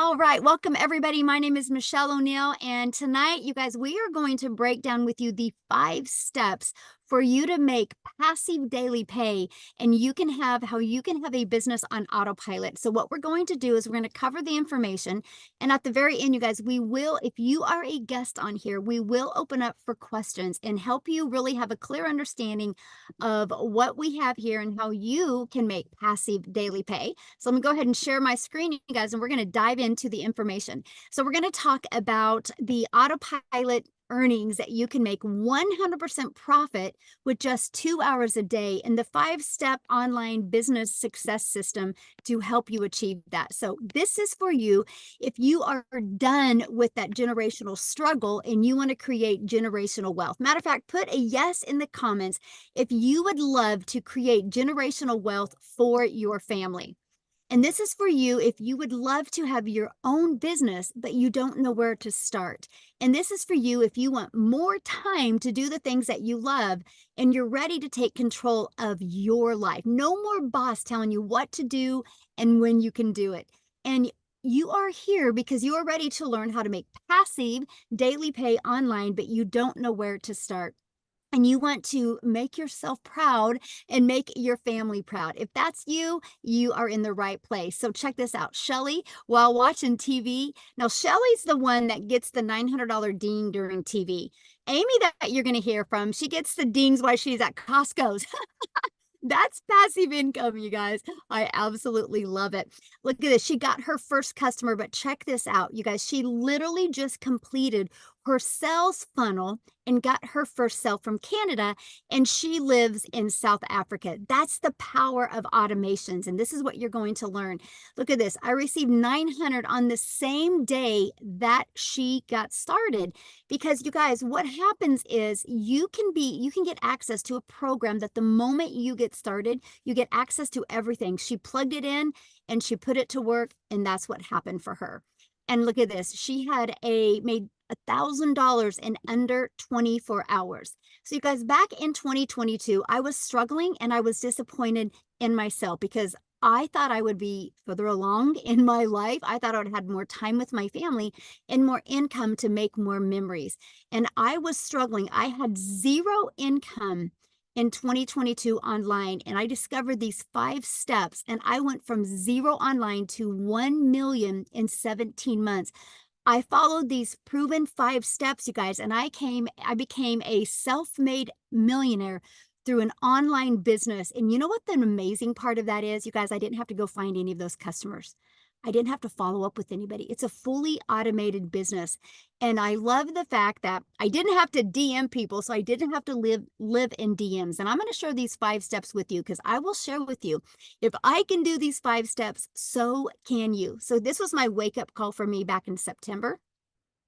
All right, welcome everybody. My name is Michelle O'Neill, and tonight, you guys, we are going to break down with you the 5 steps for you to make passive daily pay, and how you can have a business on autopilot. So what we're going to do is we're going to cover the information, and at the very end, you guys, we will, if you are a guest on here, we will open up for questions and help you really have a clear understanding of what we have here and how you can make passive daily pay. So I'm gonna go ahead and share my screen, you guys, and we're gonna dive into the information. So we're gonna talk about the autopilot earnings that you can make 100% profit with just 2 hours a day and the 5-step online business success system to help you achieve that. So this is for you if you are done with that generational struggle and you want to create generational wealth. Matter of fact, put a yes in the comments if you would love to create generational wealth for your family. And this is for you if you would love to have your own business, but you don't know where to start. And this is for you if you want more time to do the things that you love and you're ready to take control of your life. No more boss telling you what to do and when you can do it. And you are here because you are ready to learn how to make passive daily pay online, but you don't know where to start. And you want to make yourself proud and make your family proud. If that's you, you are in the right place. So check this out. Shelly, while watching TV, now Shelly's the one that gets the $900 ding during TV. Amy, that you're going to hear from, she gets the dings while she's at Costco's. That's passive income, you guys. I absolutely love it. Look at this. She got her first customer, but check this out, you guys. She literally just completed her sales funnel and got her first sale from Canada, and she lives in South Africa. That's the power of automations, and this is what you're going to learn. Look at this. I received 900 on the same day that she got started. Because you guys, what happens is you can get access to a program that the moment you get started, you get access to everything. She plugged it in and she put it to work, and that's what happened for her. And look at this. She had made $1,000 in under 24 hours. So you guys, back in 2022, I was struggling and I was disappointed in myself because I thought I would be further along in my life. I thought I would have had more time with my family and more income to make more memories. And I was struggling. I had zero income in 2022 online, and I discovered these 5 steps, and I went from zero online to 1 million in 17 months. I followed these proven 5 steps, you guys, and I became a self-made millionaire through an online business. And you know what the amazing part of that is, you guys? I didn't have to go find any of those customers. I didn't have to follow up with anybody. It's a fully automated business. And I love the fact that I didn't have to DM people, so I didn't have to live in DMs. And I'm going to share these 5 steps with you because I will share with you, if I can do these 5 steps, so can you. So this was my wake-up call for me back in September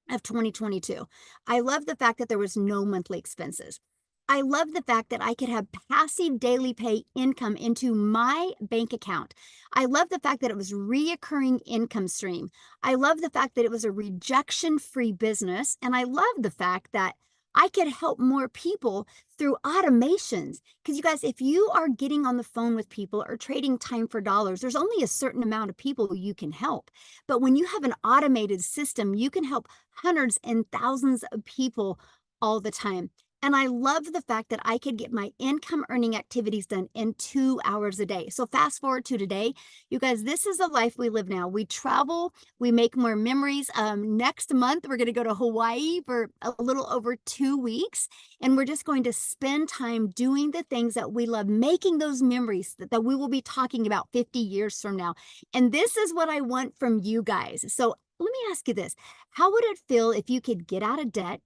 of 2022. I love the fact that there was no monthly expenses. I love the fact that I could have passive daily pay income into my bank account. I love the fact that it was reoccurring income stream. I love the fact that it was a rejection-free business. And I love the fact that I could help more people through automations. Because you guys, if you are getting on the phone with people or trading time for dollars, there's only a certain amount of people you can help. But when you have an automated system, you can help hundreds and thousands of people all the time. And I love the fact that I could get my income earning activities done in 2 hours a day. So fast forward to today, you guys, this is the life we live now. We travel, we make more memories. Next month, we're going to go to Hawaii for a little over 2 weeks. And we're just going to spend time doing the things that we love, making those memories that we will be talking about 50 years from now. And this is what I want from you guys. So let me ask you this. How would it feel if you could get out of debt,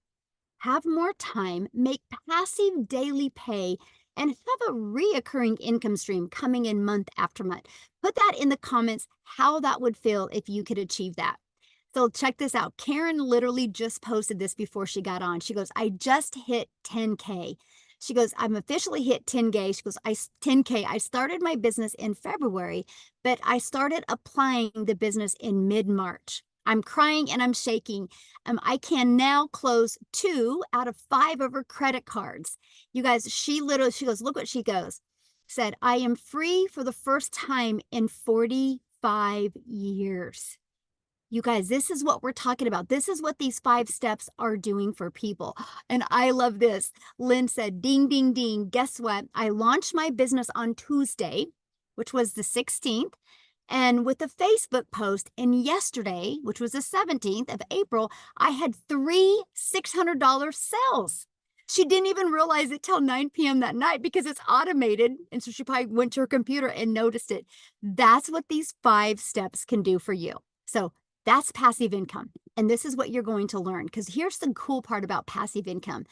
have more time, make passive daily pay, and have a reoccurring income stream coming in month after month? Put that in the comments how that would feel if you could achieve that. So check this out. Karen literally just posted this before she got on. She goes, I just hit 10K. She goes, I'm officially hit 10K. She goes, 10K. I started my business in February, but I started applying the business in mid-March. I'm crying and I'm shaking. I can now close 2 out of 5 of her credit cards. You guys, she goes, look what she said, I am free for the first time in 45 years. You guys, this is what we're talking about. This is what these 5 steps are doing for people. And I love this. Lynn said, ding, ding, ding. Guess what? I launched my business on Tuesday, which was the 16th. And with a Facebook post, and yesterday, which was the 17th of April, I had 3 $600 sales. She didn't even realize it till 9 p.m. that night because it's automated. And so she probably went to her computer and noticed it. That's what these 5 steps can do for you. So that's passive income. And this is what you're going to learn, because here's the cool part about passive income.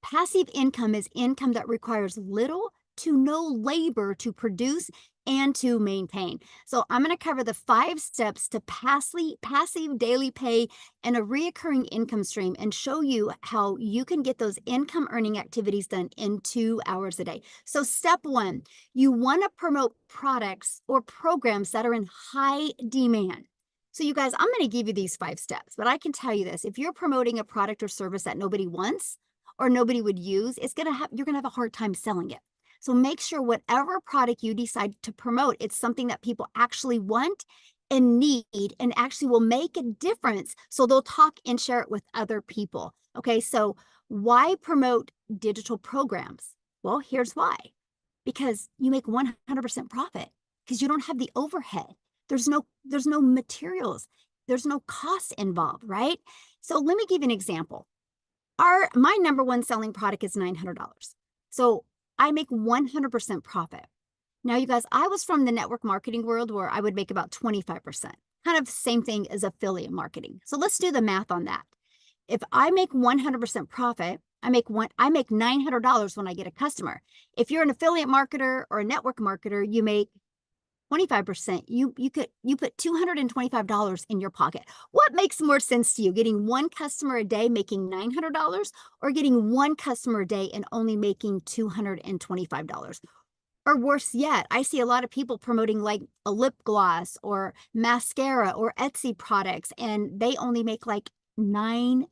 Passive income is income that requires little to no labor to produce and to maintain. So I'm going to cover the 5 steps to passive daily pay and a reoccurring income stream, and show you how you can get those income earning activities done in 2 hours a day. So step 1, you want to promote products or programs that are in high demand. So you guys, I'm going to give you these 5 steps, but I can tell you this: if you're promoting a product or service that nobody wants or nobody would use, you're going to have a hard time selling it. So make sure whatever product you decide to promote, it's something that people actually want and need and actually will make a difference. So they'll talk and share it with other people. Okay, so why promote digital programs? Well, here's why. Because you make 100% profit, because you don't have the overhead. There's no materials. There's no cost involved, right? So let me give you an example. My number one selling product is $900. So I make 100% profit. Now, you guys, I was from the network marketing world where I would make about 25%, kind of same thing as affiliate marketing. So let's do the math on that. If I make 100% profit, I make $900 when I get a customer. If you're an affiliate marketer or a network marketer, you make 25%. You put $225 in your pocket. What makes more sense to you, getting one customer a day making $900, or getting one customer a day and only making $225? Or worse yet, I see a lot of people promoting like a lip gloss or mascara or Etsy products, and they only make like $9.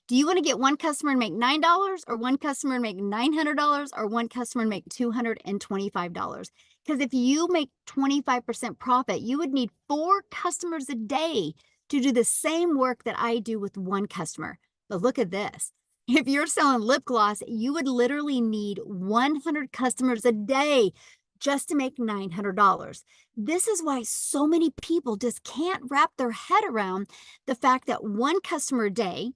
Do you want to get one customer and make $9, or one customer and make $900, or one customer and make $225? Because if you make 25% profit, you would need 4 customers a day to do the same work that I do with one customer. But look at this. If you're selling lip gloss, you would literally need 100 customers a day just to make $900. This is why so many people just can't wrap their head around the fact that one customer a day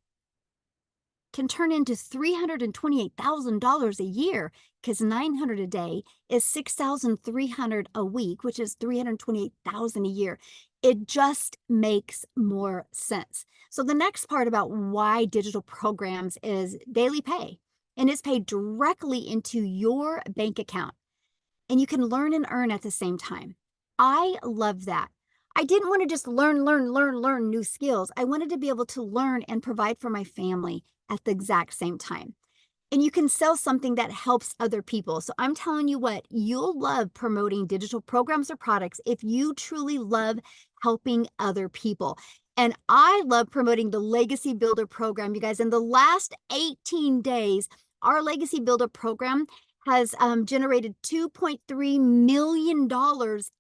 can turn into $328,000 a year, because 900 a day is 6,300 a week, which is 328,000 a year. It just makes more sense. So the next part about why digital programs is daily pay, and it's paid directly into your bank account, and you can learn and earn at the same time. I love that. I didn't want to just learn new skills. I wanted to be able to learn and provide for my family at the exact same time. And you can sell something that helps other people. So I'm telling you what, you'll love promoting digital programs or products if you truly love helping other people. And I love promoting the Legacy Builder program, you guys. In the last 18 days, our Legacy Builder program has generated $2.3 million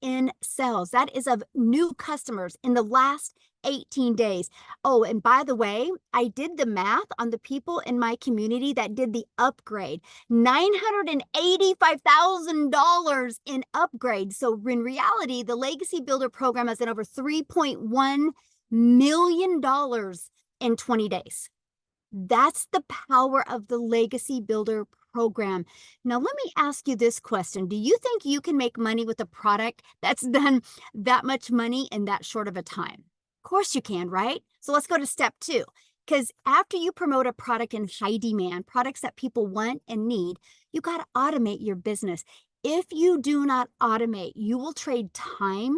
in sales. That is of new customers in the last 18 days. Oh, and by the way, I did the math on the people in my community that did the upgrade. $985,000 in upgrade. So in reality, the Legacy Builder program has done over $3.1 million in 20 days. That's the power of the Legacy Builder program. Now, let me ask you this question. Do you think you can make money with a product that's done that much money in that short of a time? Of course you can, right? So let's go to step 2. Because after you promote a product in high demand, products that people want and need, you got to automate your business. If you do not automate, you will trade time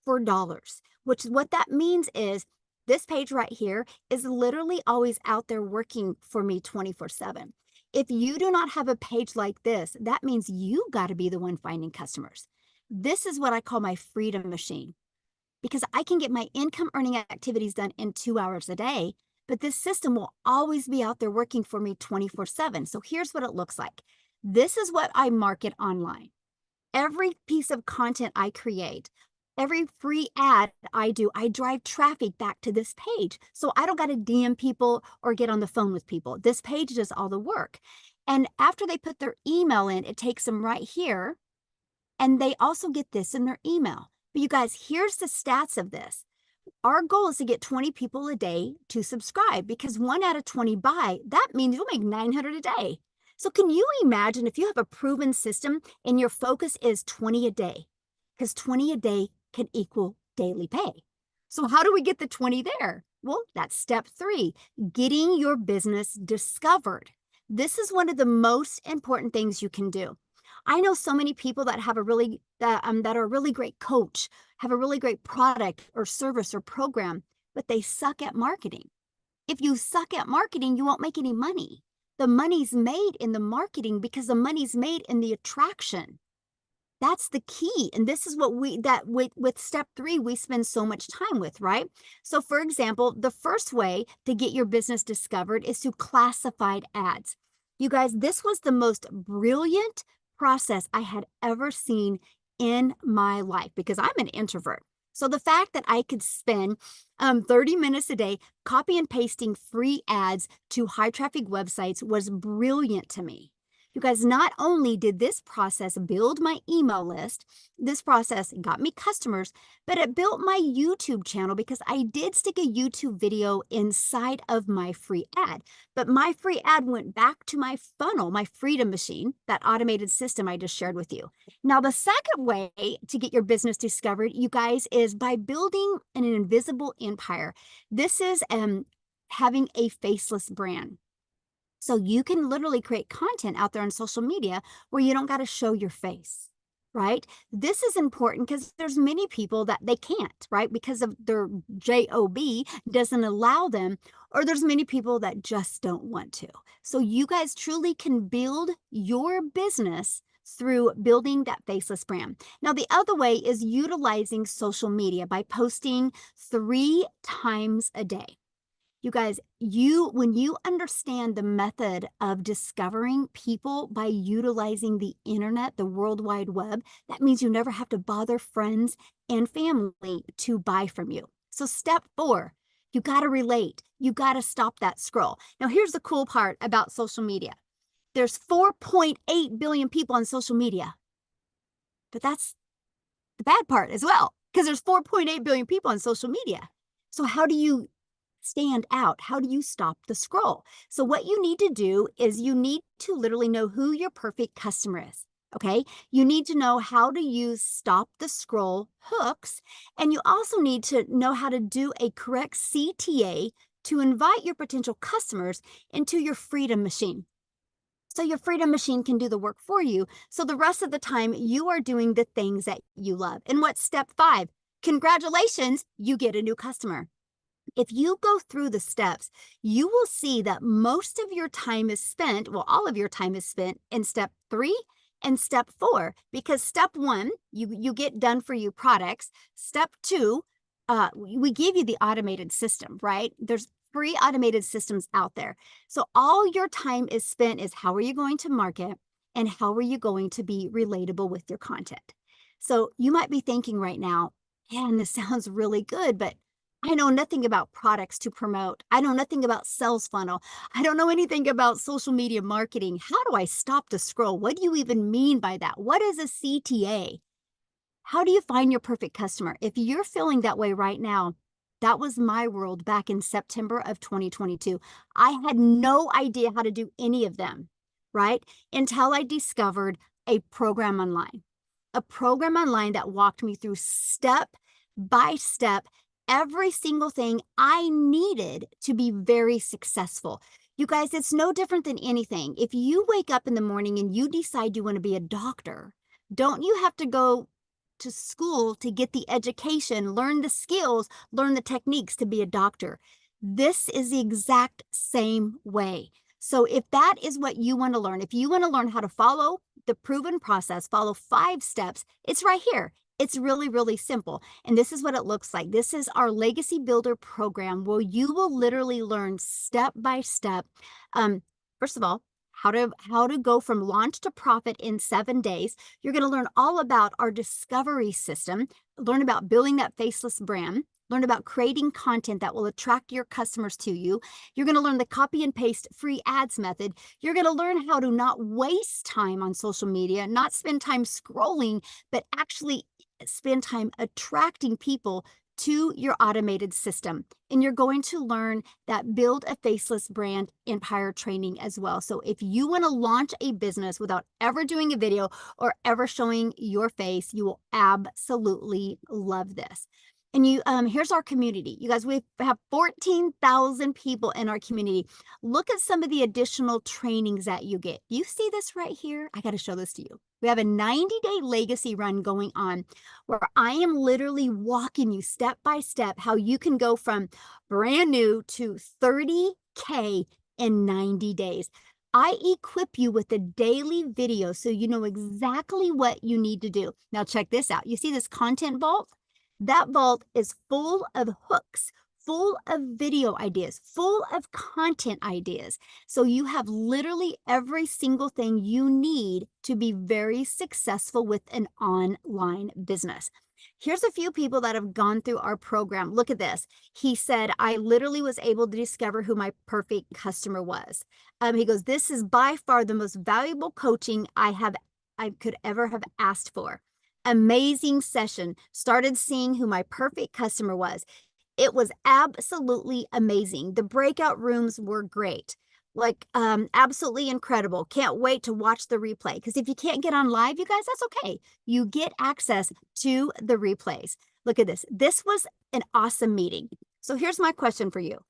for dollars, which what that means is this page right here is literally always out there working for me 24/7. If you do not have a page like this, that means you got to be the one finding customers. This is what I call my freedom machine, because I can get my income earning activities done in 2 hours a day, but this system will always be out there working for me 24/7. So here's what it looks like. This is what I market online. Every piece of content I create, Every free ad I do, I drive traffic back to this page. So I don't got to DM people or get on the phone with people. This page does all the work. And after they put their email in, it takes them right here. And they also get this in their email. But you guys, here's the stats of this. Our goal is to get 20 people a day to subscribe, because 1 out of 20 buy. That means you'll make 900 a day. So can you imagine if you have a proven system and your focus is 20 a day? Because 20 a day can equal daily pay. So how do we get the 20 there? Well, that's step 3, getting your business discovered. This is one of the most important things you can do. I know so many people that have a really that are a really great coach, have a really great product or service or program, but they suck at marketing. If you suck at marketing, you won't make any money. The money's made in the marketing because the money's made in the attraction. That's the key. And this is what with step 3, we spend so much time with, right? So for example, the first way to get your business discovered is through classified ads. You guys, this was the most brilliant process I had ever seen in my life, because I'm an introvert. So the fact that I could spend 30 minutes a day copy and pasting free ads to high traffic websites was brilliant to me. You guys, not only did this process build my email list, this process got me customers, but it built my YouTube channel, because I did stick a YouTube video inside of my free ad. But my free ad went back to my funnel, my Freedom Machine, that automated system I just shared with you. Now, the second way to get your business discovered, you guys, is by building an invisible empire. This is having a faceless brand. So you can literally create content out there on social media where you don't got to show your face, right? This is important because there's many people that they can't, right? Because of their job doesn't allow them, or there's many people that just don't want to. So you guys truly can build your business through building that faceless brand. Now, the other way is utilizing social media by posting 3 times a day. You guys, when you understand the method of discovering people by utilizing the internet, the World Wide Web, that means you never have to bother friends and family to buy from you. So step 4, you got to relate. You got to stop that scroll. Now, here's the cool part about social media. There's 4.8 billion people on social media, but that's the bad part as well, because there's 4.8 billion people on social media. So how do you stand out? How do you stop the scroll? So what you need to do is you need to literally know who your perfect customer is. Okay. You need to know how to use stop the scroll hooks. And you also need to know how to do a correct CTA to invite your potential customers into your Freedom Machine. So your Freedom Machine can do the work for you. So the rest of the time you are doing the things that you love. And what's step 5? Congratulations, you get a new customer. If you go through the steps, you will see that most of your time is spent, well, all of your time is spent in step 3 and step 4, because step 1, you get done for you products. Step 2, we give you the automated system, right? There's free automated systems out there. So all your time is spent is how are you going to market and how are you going to be relatable with your content? So you might be thinking right now, man, this sounds really good, but I know nothing about products to promote. I know nothing about sales funnel. I don't know anything about social media marketing. How do I stop the scroll? What do you even mean by that? What is a CTA? How do you find your perfect customer? If you're feeling that way right now, that was my world back in September of 2022. I had no idea how to do any of them, right? Until I discovered a program online that walked me through step by step every single thing I needed to be very successful. You guys, it's no different than anything. If you wake up in the morning and you decide you want to be a doctor, don't you have to go to school to get the education, learn the skills, learn the techniques to be a doctor? This is the exact same way. So if that is what you want to learn, if you want to learn how to follow the proven process, follow 5 steps, it's right here. It's really, really simple. And this is what it looks like. This is our Legacy Builder program where you will literally learn step by step. First of all, how to go from launch to profit in 7 days. You're going to learn all about our discovery system, learn about building that faceless brand, learn about creating content that will attract your customers to you. You're going to learn the copy and paste free ads method. You're going to learn how to not waste time on social media, not spend time scrolling, but actually spend time attracting people to your automated system. And you're going to learn that build a faceless brand empire training as well. So if you want to launch a business without ever doing a video or ever showing your face, you will absolutely love this. And here's our community. You guys, we have 14,000 people in our community. Look at some of the additional trainings that you get. You see this right here? I got to show this to you. We have a 90-day legacy run going on where I am literally walking you step by step how you can go from brand new to 30K in 90 days. I equip you with a daily video so you know exactly what you need to do. Now check this out. You see this content vault? That vault is full of hooks, full of video ideas, full of content ideas. So you have literally every single thing you need to be very successful with an online business. Here's a few people that have gone through our program. Look at this. He said, I literally was able to discover who my perfect customer was. He goes, this is by far the most valuable coaching I could ever have asked for. Amazing session. Started seeing who my perfect customer was. It was absolutely amazing. The breakout rooms were great. Like, absolutely incredible. Can't wait to watch the replay. Because if you can't get on live, you guys, that's okay. You get access to the replays. Look at this. This was an awesome meeting. So here's my question for you.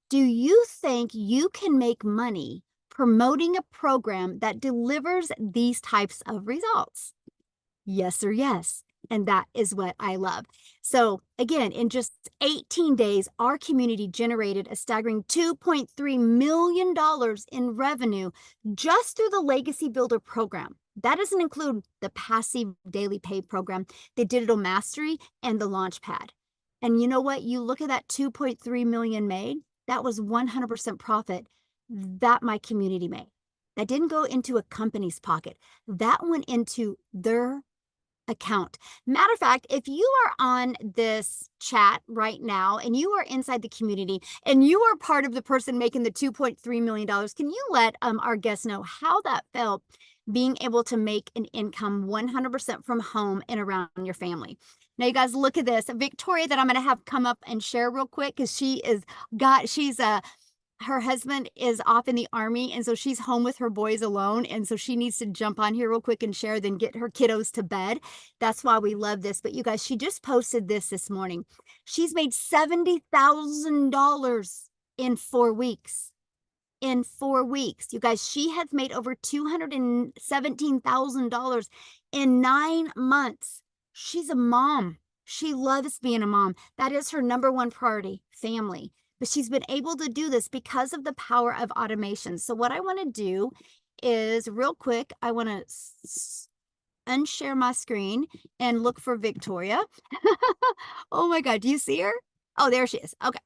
Do you think you can make money promoting a program that delivers these types of results? Yes or yes. And that is what I love. So again, in just 18 days, our community generated a staggering $2.3 million in revenue just through the Legacy Builder program. That doesn't include the passive daily pay program, the digital mastery, and the Launchpad. And you know what? You look at that 2.3 million made, that was 100% profit that my community made. That didn't go into a company's pocket. That went into their account. Matter of fact, if you are on this chat right now and you are inside the community and you are part of the person making the $2.3 million, can you let our guests know how that felt being able to make an income 100% from home and around your family? Now, you guys, look at this. Victoria, that I'm going to have come up and share real quick because her husband is off in the Army, and so she's home with her boys alone, and so she needs to jump on here real quick and share, then get her kiddos to bed. That's why we love this. But you guys, she just posted this morning. She's made $70,000 in 4 weeks. In 4 weeks. You guys, she has made over $217,000 in 9 months. She's a mom. She loves being a mom. That is her number one priority, family. But she's been able to do this because of the power of automation. So what I want to do is real quick, I want to unshare my screen and look for Victoria. Oh my God, do you see her? Oh, there she is. Okay.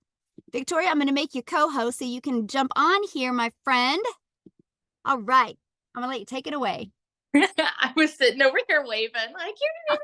Victoria, I'm going to make you co-host so you can jump on here, my friend. All right. I'm going to let you take it away. I was sitting over here waving like, hey,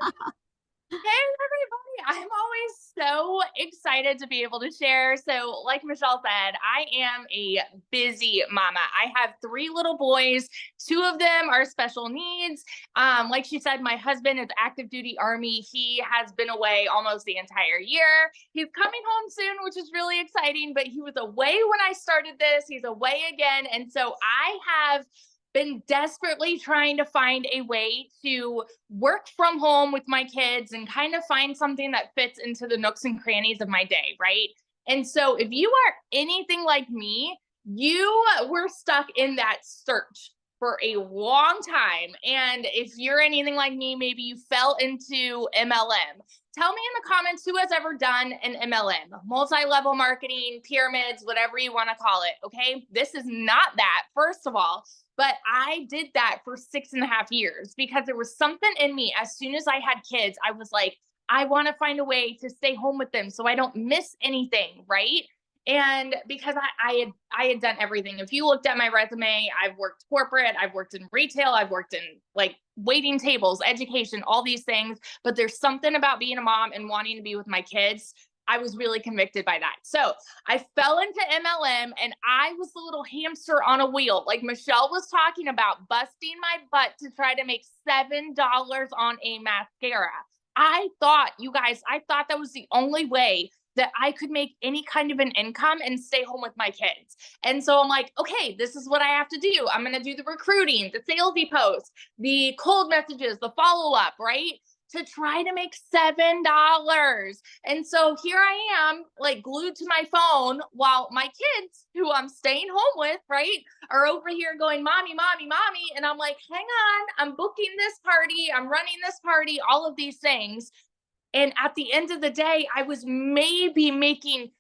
everybody. I'm always so excited to be able to share. So like Michelle said, I am a busy mama. I have 3 little boys. 2 of them are special needs. Like she said, my husband is active duty Army. He has been away almost the entire year. He's coming home soon, which is really exciting, but he was away when I started this. He's away again. And so I have been desperately trying to find a way to work from home with my kids and kind of find something that fits into the nooks and crannies of my day, right? And so if you are anything like me, you were stuck in that search for a long time. And if you're anything like me, maybe you fell into MLM. Tell me in the comments who has ever done an MLM, multi-level marketing, pyramids, whatever you want to call it. Okay. This is not that, first of all. But I did that for 6.5 years because there was something in me. As soon as I had kids, I was like, I want to find a way to stay home with them so I don't miss anything, right? And because I had done everything. If you looked at my resume, I've worked corporate, I've worked in retail, I've worked in like waiting tables, education, all these things. But there's something about being a mom and wanting to be with my kids. I was really convicted by that. So I fell into MLM and I was the little hamster on a wheel. Like Michelle was talking about, busting my butt to try to make $7 on a mascara. I thought, you guys, I thought that was the only way that I could make any kind of an income and stay home with my kids. And so I'm like, okay, this is what I have to do. I'm going to do the recruiting, the salesy posts, the cold messages, the follow up, right? To try to make $7. And so here I am, like glued to my phone while my kids, who I'm staying home with, right, are over here going, mommy, mommy, mommy. And I'm like, hang on, I'm booking this party, I'm running this party, all of these things. And at the end of the day, I was maybe making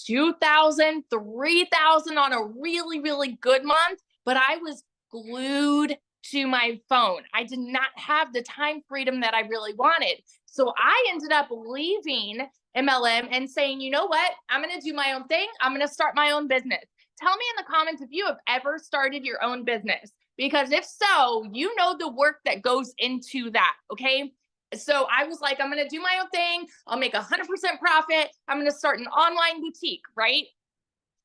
2,000, 3,000 on a really, really good month, but I was glued to my phone. I did not have the time freedom that I really wanted. So I ended up leaving MLM and saying, you know what? I'm going to do my own thing. I'm going to start my own business. Tell me in the comments if you have ever started your own business, because if so, you know the work that goes into that. Okay. So I was like, I'm going to do my own thing. I'll make 100% profit. I'm going to start an online boutique, right?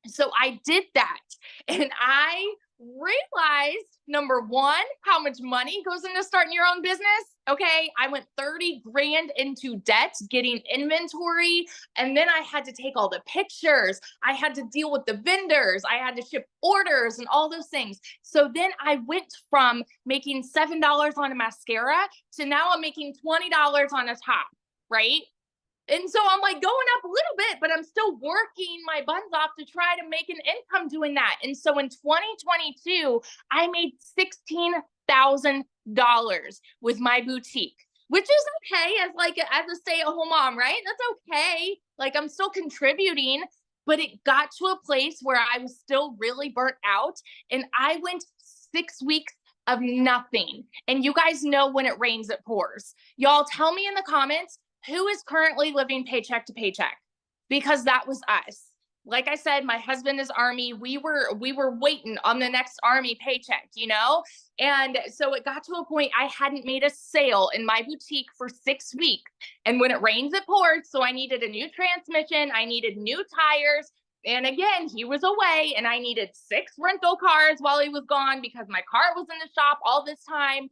So I did that. And I realized, number one, how much money goes into starting your own business. Okay. I went 30 grand into debt getting inventory. And then I had to take all the pictures. I had to deal with the vendors. I had to ship orders and all those things. So then I went from making $7 on a mascara to now I'm making $20 on a top, right? And so I'm like going up a little bit, but I'm still working my buns off to try to make an income doing that. And so in 2022, I made $16,000 with my boutique, which is okay as a stay-at-home mom, right? That's okay. Like I'm still contributing, but it got to a place where I was still really burnt out. And I went 6 weeks of nothing. And you guys know when it rains, it pours. Y'all tell me in the comments, who is currently living paycheck to paycheck? Because that was us. Like I said, my husband is Army. We were waiting on the next Army paycheck, you know? And so it got to a point I hadn't made a sale in my boutique for 6 weeks. And when it rains, it pours. So I needed a new transmission. I needed new tires. And again, he was away and I needed 6 rental cars while he was gone because my car was in the shop all this time.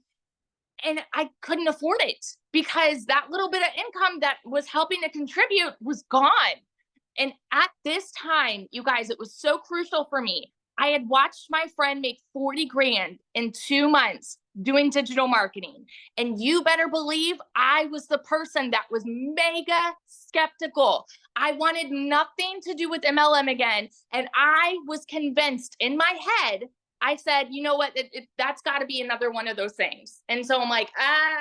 And I couldn't afford it because that little bit of income that was helping to contribute was gone. And at this time, you guys, it was so crucial for me. I had watched my friend make 40 grand in 2 months doing digital marketing. And you better believe I was the person that was mega skeptical. I wanted nothing to do with MLM again. And I was convinced in my head, I said, you know what, that's got to be another one of those things. And so I'm like,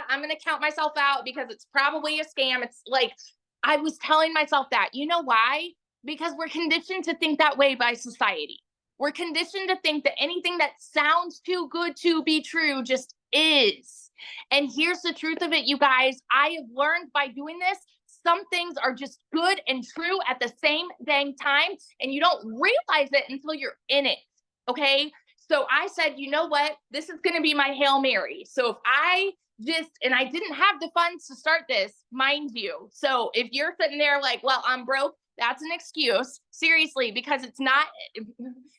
I'm going to count myself out because it's probably a scam. It's like, I was telling myself that. You know why? Because we're conditioned to think that way by society. We're conditioned to think that anything that sounds too good to be true just is. And here's the truth of it, you guys. I have learned by doing this, some things are just good and true at the same dang time. And you don't realize it until you're in it. Okay. So I said, you know what? This is going to be my Hail Mary. So if I and I didn't have the funds to start this, mind you. So if you're sitting there like, well, I'm broke, that's an excuse. Seriously, because it's not,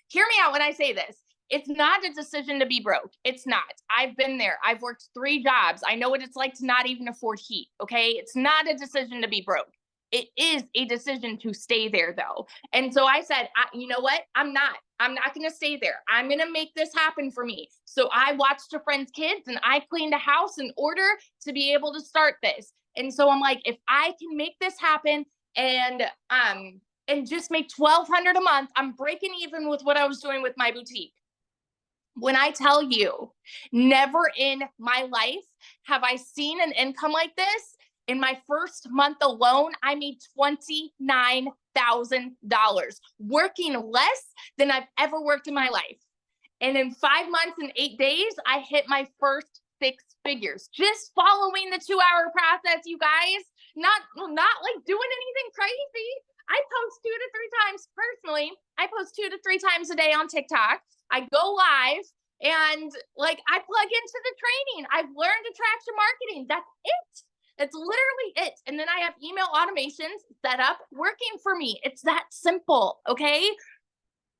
hear me out when I say this. It's not a decision to be broke. It's not. I've been there. I've worked 3 jobs. I know what it's like to not even afford heat. Okay. It's not a decision to be broke. It is a decision to stay there though. And so I said, you know what? I'm not going to stay there. I'm going to make this happen for me. So I watched a friend's kids and I cleaned a house in order to be able to start this. And so I'm like, if I can make this happen and just make $1,200 a month, I'm breaking even with what I was doing with my boutique. When I tell you, never in my life have I seen an income like this. In my first month alone, I made $29,000, working less than I've ever worked in my life. And in 5 months and 8 days, I hit my first 6 figures, just following the 2-hour process, you guys. Not like doing anything crazy. I post 2 to 3 times personally. I post 2 to 3 times a day on TikTok. I go live And like I plug into the training. I've learned attraction marketing. That's it. That's literally it. And then I have email automations set up working for me. It's that simple. Okay.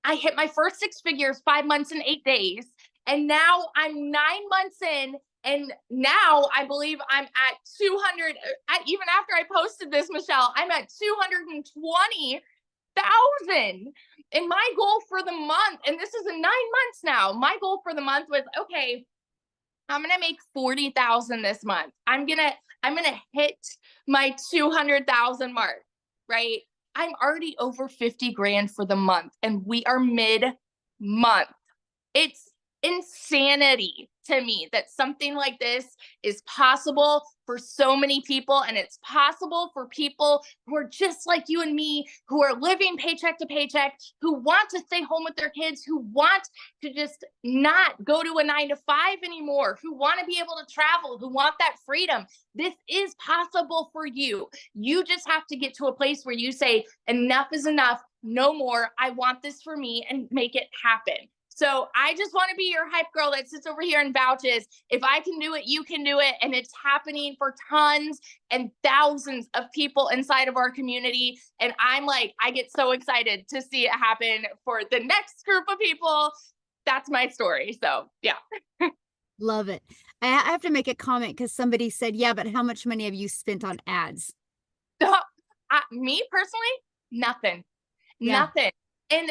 I hit my first six figures 5 months and 8 days. And now I'm 9 months in. And now I believe I'm at 200. Even after I posted this, Michelle, I'm at 220,000. And my goal for the month, and this is in 9 months now, my goal for the month was, okay, I'm gonna make 40,000 this month. I'm gonna hit my 200,000 mark, right? I'm already over 50 grand for the month, and we are mid month. It's insanity to me that something like this is possible for so many people. And it's possible for people who are just like you and me, who are living paycheck to paycheck, who want to stay home with their kids, who want to just not go to a 9 to 5 anymore, who want to be able to travel, who want that freedom. This is possible for you. You just have to get to a place where you say, enough is enough, no more. I want this for me, and make it happen. So I just want to be your hype girl that sits over here and vouches. If I can do it, you can do it. And it's happening for tons and thousands of people inside of our community. And I'm like, I get so excited to see it happen for the next group of people. That's my story. So yeah. Love it. I have to make a comment because somebody said, yeah, but how much money have you spent on ads? Me personally, nothing. Yeah. Nothing. And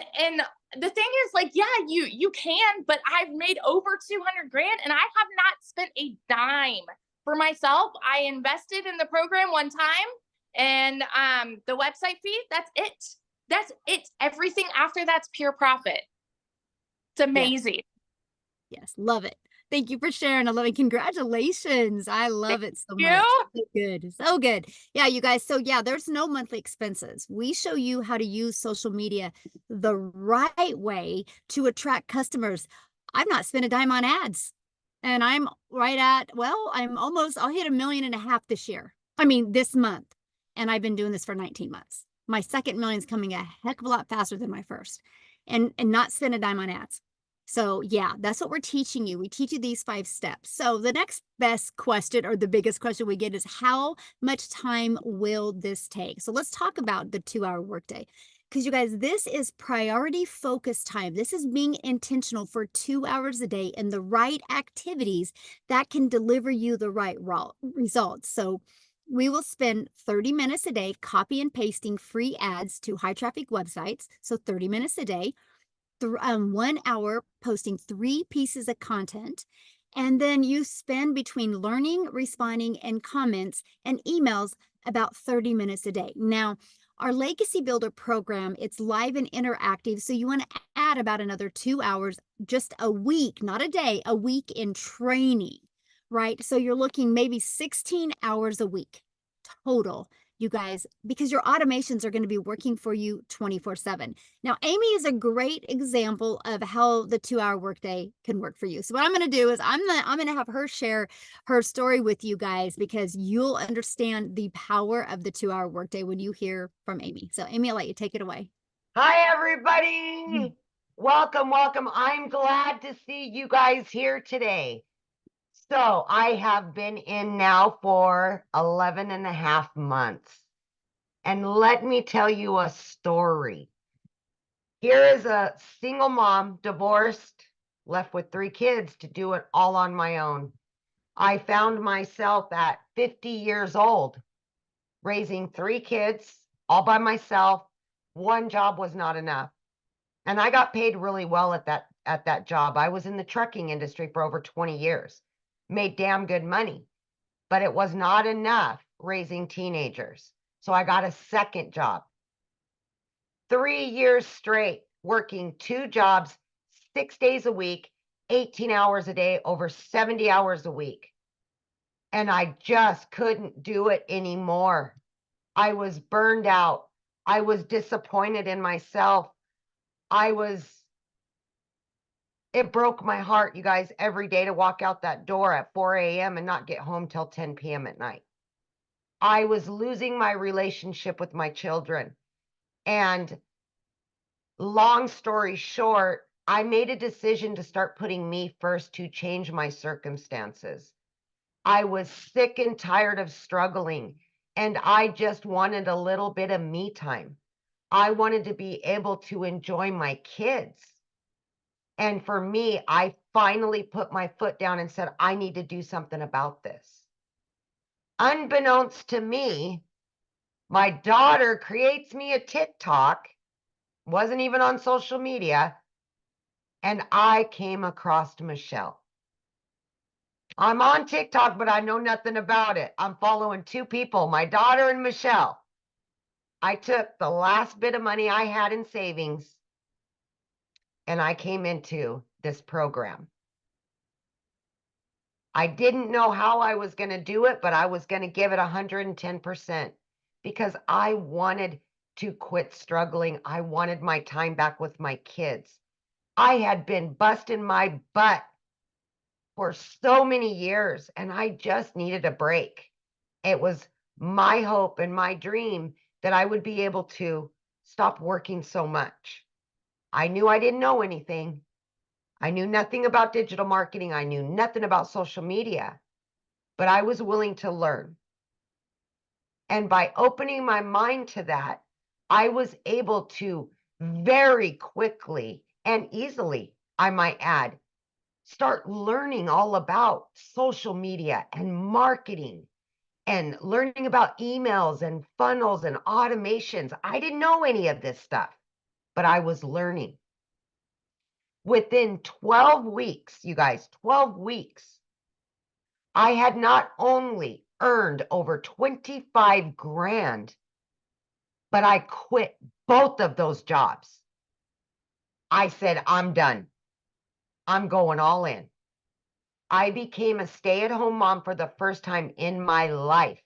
the thing is, like, yeah, you can, but I've made over 200 grand and I have not spent a dime for myself. I invested in the program one time, and the website fee, that's it. That's it. Everything after that's pure profit. It's Yes. amazing. Yes. Love it. Thank you for sharing. I love it. Congratulations. I Thank love it so you. much. So good. So good. Yeah, you guys. So, yeah, there's no monthly expenses. We show you how to use social media the right way to attract customers. I've not spent a dime on ads. And I'm right at, well, I'll hit 1.5 million this year. I mean, this month. And I've been doing this for 19 months. My second million's coming a heck of a lot faster than my first. And not spend a dime on ads. So, yeah, that's what we're teaching you. We teach you these 5 steps. So, the next best question, or the biggest question we get, is how much time will this take? So, let's talk about the 2-hour workday. Because, you guys, this is priority focus time. This is being intentional for 2 hours a day in the right activities that can deliver you the right results. So, we will spend 30 minutes a day copy and pasting free ads to high traffic websites. So, 30 minutes a day. 1 hour posting 3 pieces of content, and then you spend between learning, responding, and comments and emails about 30 minutes a day. Now, our Legacy Builder program, it's live and interactive, so you want to add about another 2 hours just a week, not a day, a week in training, right? So you're looking maybe 16 hours a week total, you guys, because your automations are going to be working for you 24/7. Now, Amy is a great example of how the 2-hour workday can work for you. So what I'm going to do is I'm going to have her share her story with you guys, because you'll understand the power of the 2-hour workday when you hear from Amy. So Amy, I'll let you take it away. Hi, everybody. Welcome, welcome. I'm glad to see you guys here today. So I have been in now for 11 and a half months. And let me tell you a story. Here is a single mom, divorced, left with 3 kids to do it all on my own. I found myself at 50 years old, raising 3 kids all by myself. One job was not enough. And I got paid really well at that job. I was in the trucking industry for over 20 years, made damn good money, but it was not enough raising teenagers. So I got a second job. 3 years straight, working 2 jobs, 6 days a week, 18 hours a day, over 70 hours a week. And I just couldn't do it anymore. I was burned out. I was disappointed in myself. It broke my heart, you guys, every day to walk out that door at 4 a.m. and not get home till 10 p.m. at night. I was losing my relationship with my children. And long story short, I made a decision to start putting me first to change my circumstances. I was sick and tired of struggling, and I just wanted a little bit of me time. I wanted to be able to enjoy my kids. And for me, I finally put my foot down and said, I need to do something about this. Unbeknownst to me, my daughter creates me a TikTok, wasn't even on social media, and I came across Michelle. I'm on TikTok, but I know nothing about it. I'm following two people, my daughter and Michelle. I took the last bit of money I had in savings and I came into this program. I didn't know how I was going to do it, but I was going to give it 110% because I wanted to quit struggling. I wanted my time back with my kids. I had been busting my butt for so many years and I just needed a break. It was my hope and my dream that I would be able to stop working so much. I knew I didn't know anything. I knew nothing about digital marketing. I knew nothing about social media, but I was willing to learn. And by opening my mind to that, I was able to very quickly and easily, I might add, start learning all about social media and marketing and learning about emails and funnels and automations. I didn't know any of this stuff, but I was learning. Within 12 weeks, you guys, 12 weeks, I had not only earned over 25 grand, but I quit both of those jobs. I said, I'm done. I'm going all in. I became a stay-at-home mom for the first time in my life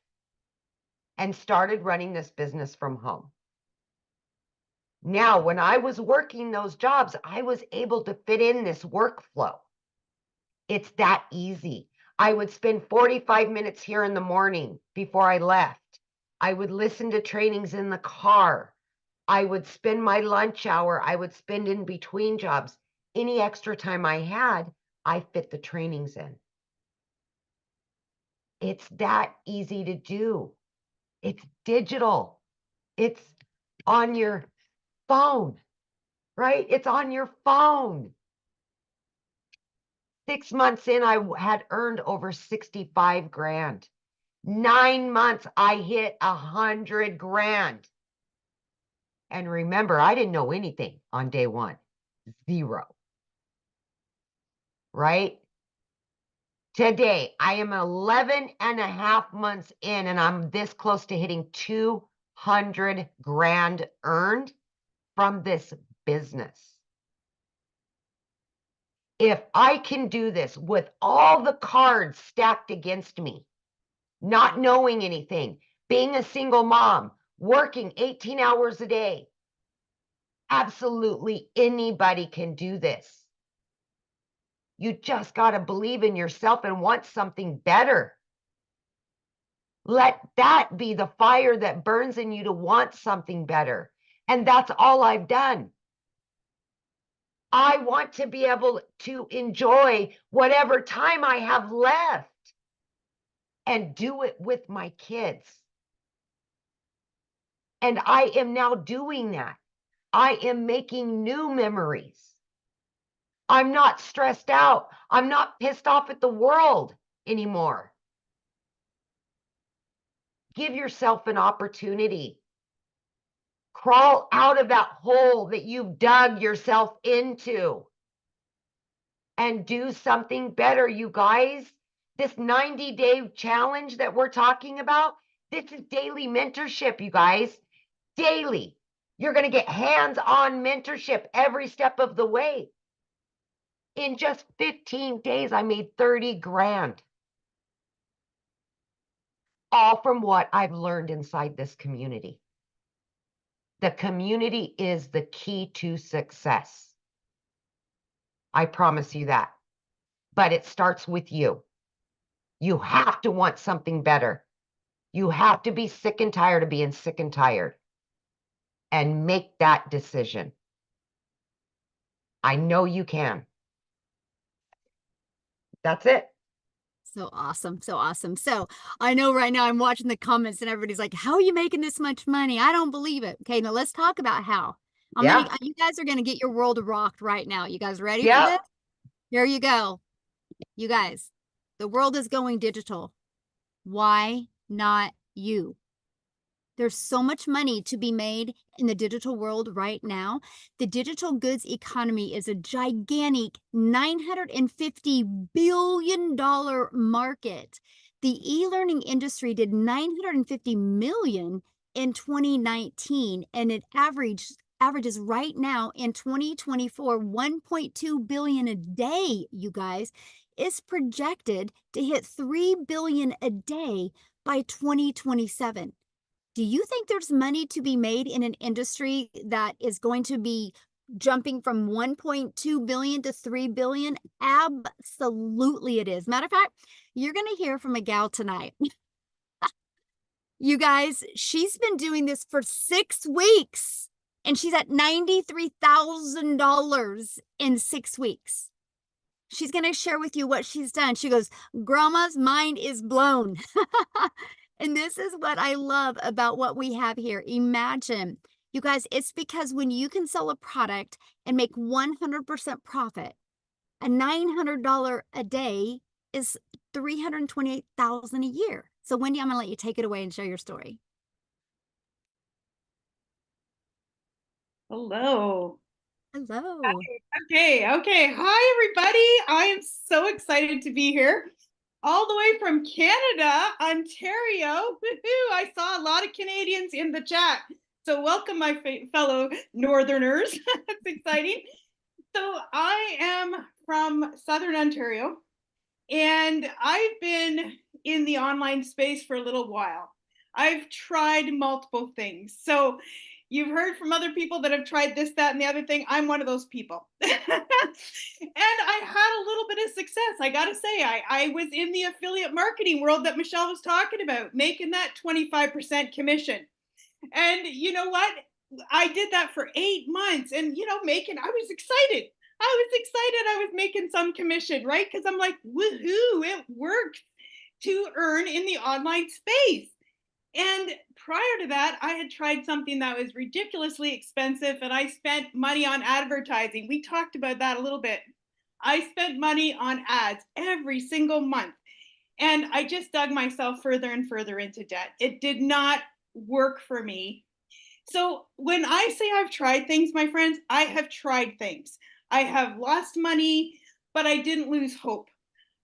and started running this business from home. Now, when I was working those jobs, I was able to fit in this workflow. It's that easy. I would spend 45 minutes here in the morning before I left. I would listen to trainings in the car. I would spend my lunch hour. I would spend in between jobs. Any extra time I had, I fit the trainings in. It's that easy to do. It's digital. It's on your phone, right? It's on your phone. 6 months in, I had earned over 65 grand. 9 months, I hit 100 grand. And remember, I didn't know anything on day one. Zero. Right? Today, I am 11 and a half months in, and I'm this close to hitting 200 grand earned from this business. If I can do this with all the cards stacked against me, not knowing anything, being a single mom, working 18 hours a day, absolutely anybody can do this. You just got to believe in yourself and want something better. Let that be the fire that burns in you to want something better. And that's all I've done. I want to be able to enjoy whatever time I have left and do it with my kids. And I am now doing that. I am making new memories. I'm not stressed out. I'm not pissed off at the world anymore. Give yourself an opportunity. Crawl out of that hole that you've dug yourself into and do something better, you guys. This 90-day challenge that we're talking about, this is daily mentorship, you guys. Daily. You're going to get hands-on mentorship every step of the way. In just 15 days, I made 30 grand. All from what I've learned inside this community. The community is the key to success. I promise you that. But it starts with you. You have to want something better. You have to be sick and tired of being sick and tired. And make that decision. I know you can. That's it. So awesome. So awesome. So I know right now I'm watching the comments and everybody's like, how are you making this much money? I don't believe it. Okay, now let's talk about how. Yeah. You guys are gonna get your world rocked right now. You guys ready for Yep. this? Here you go. You guys, the world is going digital. Why not you? There's so much money to be made in the digital world right now. The digital goods economy is a gigantic $950 billion market. The e-learning industry did 950 million in 2019, and it averages right now in 2024 1.2 billion a day, you guys. Is projected to hit 3 billion a day by 2027. Do you think there's money to be made in an industry that is going to be jumping from 1.2 billion to 3 billion? Absolutely it is. Matter of fact, you're going to hear from a gal tonight. You guys, she's been doing this for 6 weeks and she's at $93,000 in 6 weeks. She's going to share with you what she's done. She goes, Grandma's mind is blown. And this is what I love about what we have here. Imagine, you guys, it's because when you can sell a product and make 100% profit, a $900 a day is $328,000 a year. So Wendy, I'm going to let you take it away and share your story. Hello. Hello. Okay. Hi, everybody. I am so excited to be here. All the way from Canada, Ontario. Woohoo! I saw a lot of Canadians in the chat. So welcome, my fellow Northerners. That's exciting. So I am from Southern Ontario, and I've been in the online space for a little while. I've tried multiple things. So you've heard from other people that have tried this, that, and the other thing. I'm one of those people. And I had a little bit of success. I got to say, I was in the affiliate marketing world that Michelle was talking about, making that 25% commission. And you know what? I did that for 8 months and, I was excited. I was making some commission, right? Because I'm like, woohoo, it works to earn in the online space. And prior to that, I had tried something that was ridiculously expensive and I spent money on advertising. We talked about that a little bit. I spent money on ads every single month. And I just dug myself further and further into debt. It did not work for me. So when I say I've tried things, my friends, I have tried things. I have lost money, but I didn't lose hope.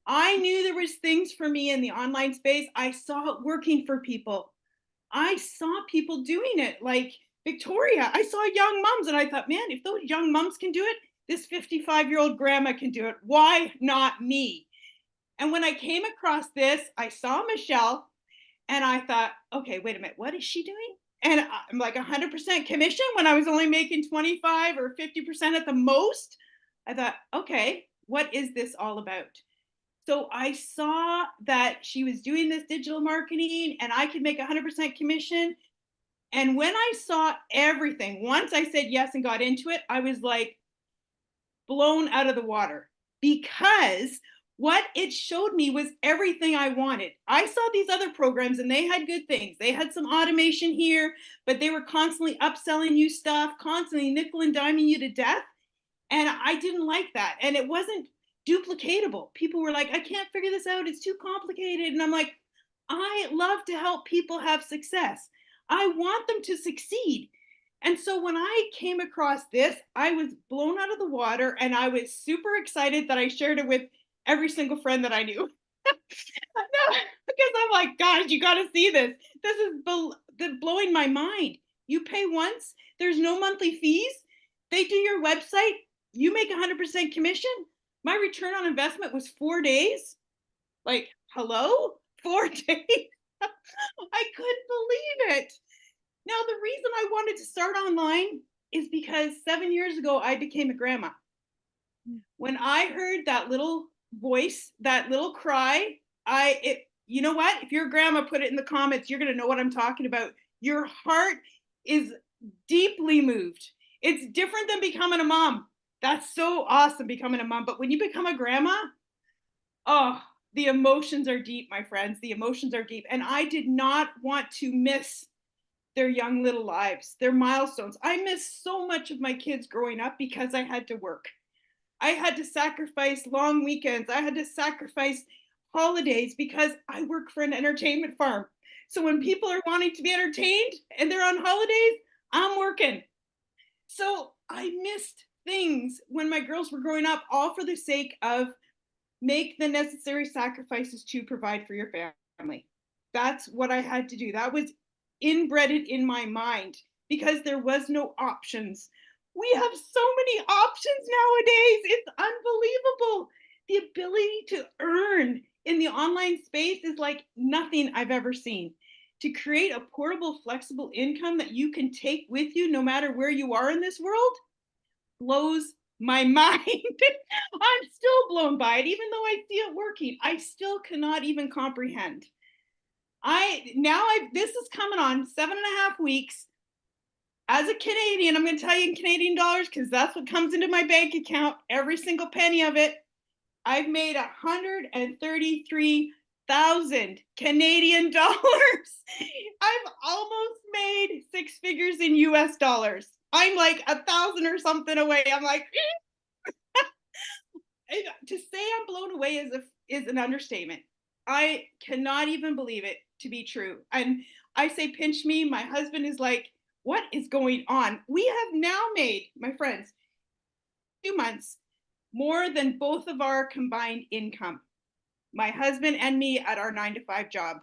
I knew there was things for me in the online space. I saw it working for people. I saw people doing it, like Victoria. I saw young moms and I thought, man, if those young moms can do it, this 55-year-old grandma can do it. Why not me? And when I came across this, I saw Michelle and I thought, okay, wait a minute, what is she doing? And I'm like 100% commission when I was only making 25 or 50% at the most. I thought, okay, what is this all about? So I saw that she was doing this digital marketing and I could make 100% commission. And when I saw everything, once I said yes and got into it, I was like blown out of the water because what it showed me was everything I wanted. I saw these other programs and they had good things. They had some automation here, but they were constantly upselling you stuff, constantly nickel and diming you to death. And I didn't like that. And it wasn't duplicatable. People were like, I can't figure this out. It's too complicated. And I'm like, I love to help people have success. I want them to succeed. And so when I came across this, I was blown out of the water and I was super excited that I shared it with every single friend that I knew. No, because I'm like, guys, you got to see this. This is blowing my mind. You pay once, there's no monthly fees. They do your website, you make 100% commission. My return on investment was 4 days. Like, hello? 4 days? I couldn't believe it. Now, the reason I wanted to start online is because 7 years ago, I became a grandma. When I heard that little voice, that little cry, you know what? If you're a grandma, put it in the comments. You're going to know what I'm talking about. Your heart is deeply moved. It's different than becoming a mom. That's so awesome becoming a mom. But when you become a grandma, oh, the emotions are deep, my friends. The emotions are deep. And I did not want to miss their young little lives, their milestones. I missed so much of my kids growing up because I had to work. I had to sacrifice long weekends. I had to sacrifice holidays because I work for an entertainment farm. So when people are wanting to be entertained and they're on holidays, I'm working. So I missed things when my girls were growing up, all for the sake of make the necessary sacrifices to provide for your family. That's what I had to do. That was inbred in my mind because there was no options. We have so many options nowadays. It's unbelievable. The ability to earn in the online space is like nothing I've ever seen. To create a portable, flexible income that you can take with you no matter where you are in this world blows my mind. I'm still blown by it, even though I see it working. I still cannot even comprehend. This is coming on 7.5 weeks. As a Canadian, I'm going to tell you in Canadian dollars because that's what comes into my bank account, every single penny of it. I've made 133,000 Canadian dollars. I've almost made six figures in US dollars. I'm like 1,000 or something away. I'm like, to say I'm blown away is an understatement. I cannot even believe it to be true. And I say, pinch me. My husband is like, what is going on? We have now made, my friends, 2 months more than both of our combined income. My husband and me at our 9 to 5 job.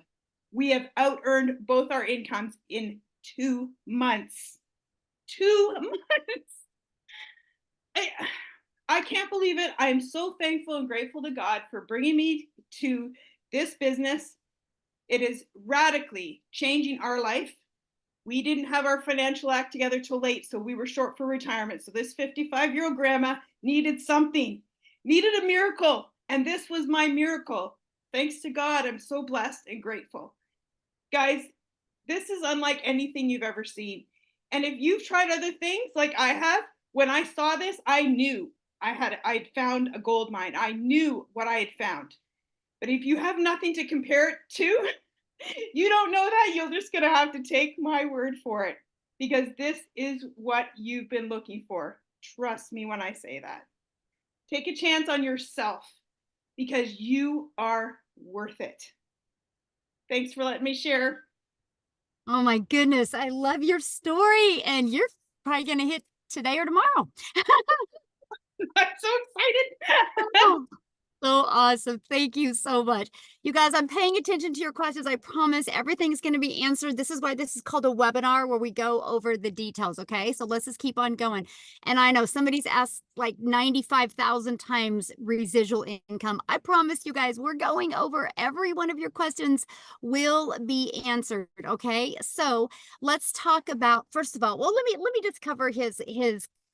We have out earned both our incomes in 2 months. 2 months. I can't believe it. I'm so thankful and grateful to God for bringing me to this business. It is radically changing our life. We didn't have our financial act together till late, so we were short for retirement. So this 55-year-old grandma needed something, needed a miracle, and this was my miracle. Thanks to God, I'm so blessed and grateful. Guys, this is unlike anything you've ever seen. And if you've tried other things like I have, when I saw this, I knew I'd found a gold mine. I knew what I had found. But if you have nothing to compare it to, you don't know that, you're just going to have to take my word for it because this is what you've been looking for. Trust me when I say that. Take a chance on yourself because you are worth it. Thanks for letting me share. Oh my goodness, I love your story, and you're probably going to hit today or tomorrow. I'm so excited. Oh, so awesome. Thank you so much. You guys, I'm paying attention to your questions. I promise everything's going to be answered. This is why this is called a webinar where we go over the details. Okay. So let's just keep on going. And I know somebody's asked like 95,000 times residual income. I promise you guys, we're going over every one of your questions will be answered. Okay. So let's talk about, first of all, well, let me just cover his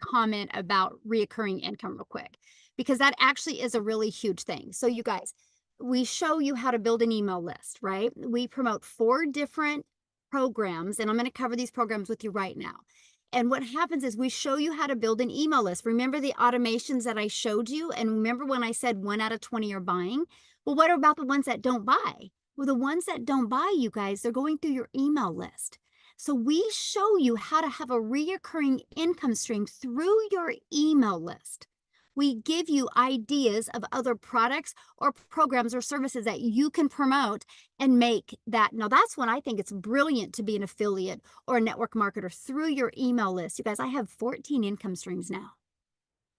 comment about reoccurring income real quick, because that actually is a really huge thing. So you guys, we show you how to build an email list, right? We promote 4 different programs, and I'm going to cover these programs with you right now. And what happens is we show you how to build an email list. Remember the automations that I showed you? And remember when I said 1 out of 20 are buying? Well, what about the ones that don't buy? Well, the ones that don't buy, you guys, they're going through your email list. So we show you how to have a reoccurring income stream through your email list. We give you ideas of other products or programs or services that you can promote and make that. Now, that's when I think it's brilliant to be an affiliate or a network marketer through your email list. You guys, I have 14 income streams now.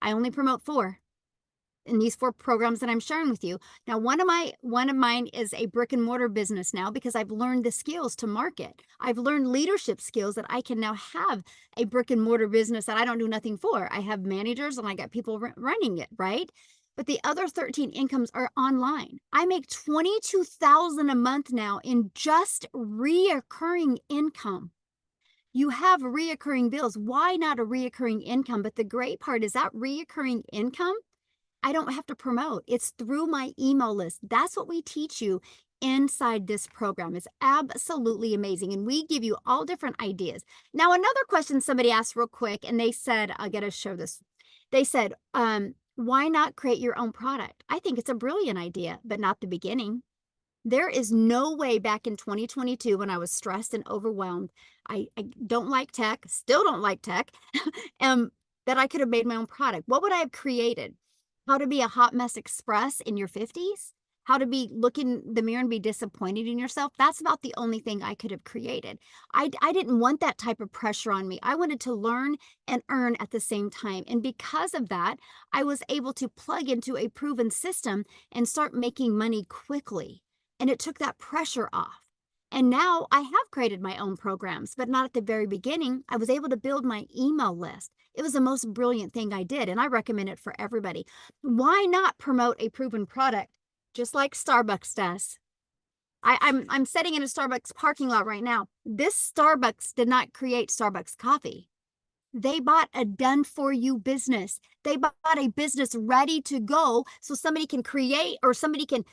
I only promote 4 in these 4 programs that I'm sharing with you. Now, one of mine is a brick and mortar business now because I've learned the skills to market. I've learned leadership skills that I can now have a brick and mortar business that I don't do nothing for. I have managers and I got people running it, right? But the other 13 incomes are online. I make $22,000 a month now in just reoccurring income. You have reoccurring bills. Why not a reoccurring income? But the great part is that reoccurring income, I don't have to promote. It's through my email list. That's what we teach you inside this program. It's absolutely amazing. And we give you all different ideas. Now, another question somebody asked real quick, and they said, I got to show this. They said, why not create your own product? I think it's a brilliant idea, but not the beginning. There is no way back in 2022 when I was stressed and overwhelmed, I don't like tech, still don't like tech, that I could have made my own product. What would I have created? How to be a hot mess express in your 50s? How to be look in the mirror and be disappointed in yourself? That's about the only thing I could have created. I didn't want that type of pressure on me. I wanted to learn and earn at the same time. And because of that, I was able to plug into a proven system and start making money quickly. And it took that pressure off. And now I have created my own programs, but not at the very beginning. I was able to build my email list. It was the most brilliant thing I did, and I recommend it for everybody. Why not promote a proven product just like Starbucks does? I'm sitting in a Starbucks parking lot right now. This Starbucks did not create Starbucks coffee. They bought a done for you business. They bought a business ready to go so somebody can create or somebody can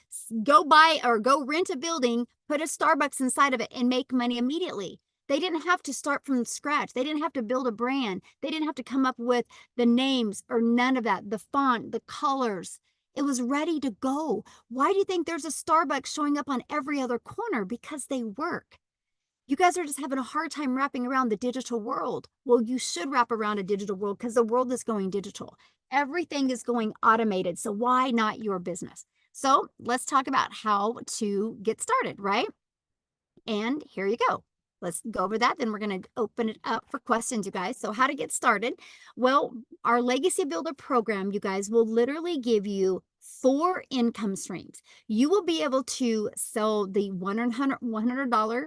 go buy or go rent a building, put a Starbucks inside of it and make money immediately. They didn't have to start from scratch. They didn't have to build a brand. They didn't have to come up with the names or none of that, the font, the colors. It was ready to go. Why do you think there's a Starbucks showing up on every other corner? Because they work. You guys are just having a hard time wrapping around the digital world. Well, you should wrap around a digital world because the world is going digital. Everything is going automated. So why not your business? So let's talk about how to get started, right? And here you go. Let's go over that. Then we're going to open it up for questions, you guys. So how to get started? Well, our Legacy Builder program, you guys, will literally give you 4 income streams. You will be able to sell the $100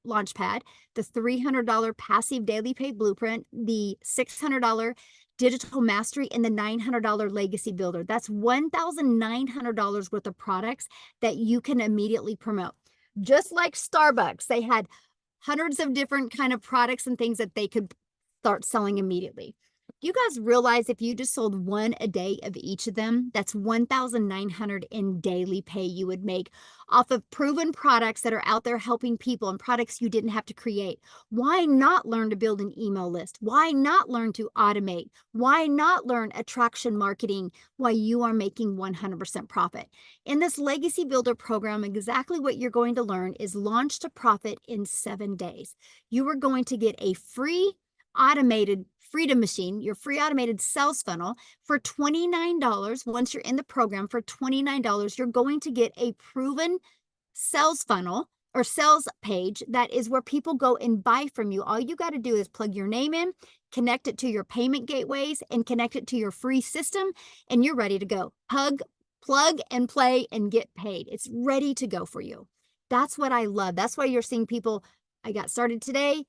Launchpad, the $300 passive daily pay blueprint, the $600 digital mastery, and the $900 legacy builder. That's $1,900 worth of products that you can immediately promote. Just like Starbucks, they had hundreds of different kind of products and things that they could start selling immediately. You guys realize if you just sold 1 a day of each of them, that's 1,900 in daily pay you would make off of proven products that are out there helping people and products you didn't have to create. Why not learn to build an email list? Why not learn to automate? Why not learn attraction marketing while you are making 100% profit? In this Legacy Builder program, exactly what you're going to learn is launch to profit in 7 days. You are going to get a free automated Freedom Machine, your free automated sales funnel for $29. Once you're in the program for $29, you're going to get a proven sales funnel or sales page that is where people go and buy from you. All you got to do is plug your name in, connect it to your payment gateways, and connect it to your free system, and you're ready to go. Plug and play and get paid. It's ready to go for you. That's what I love. That's why you're seeing people, I got started today,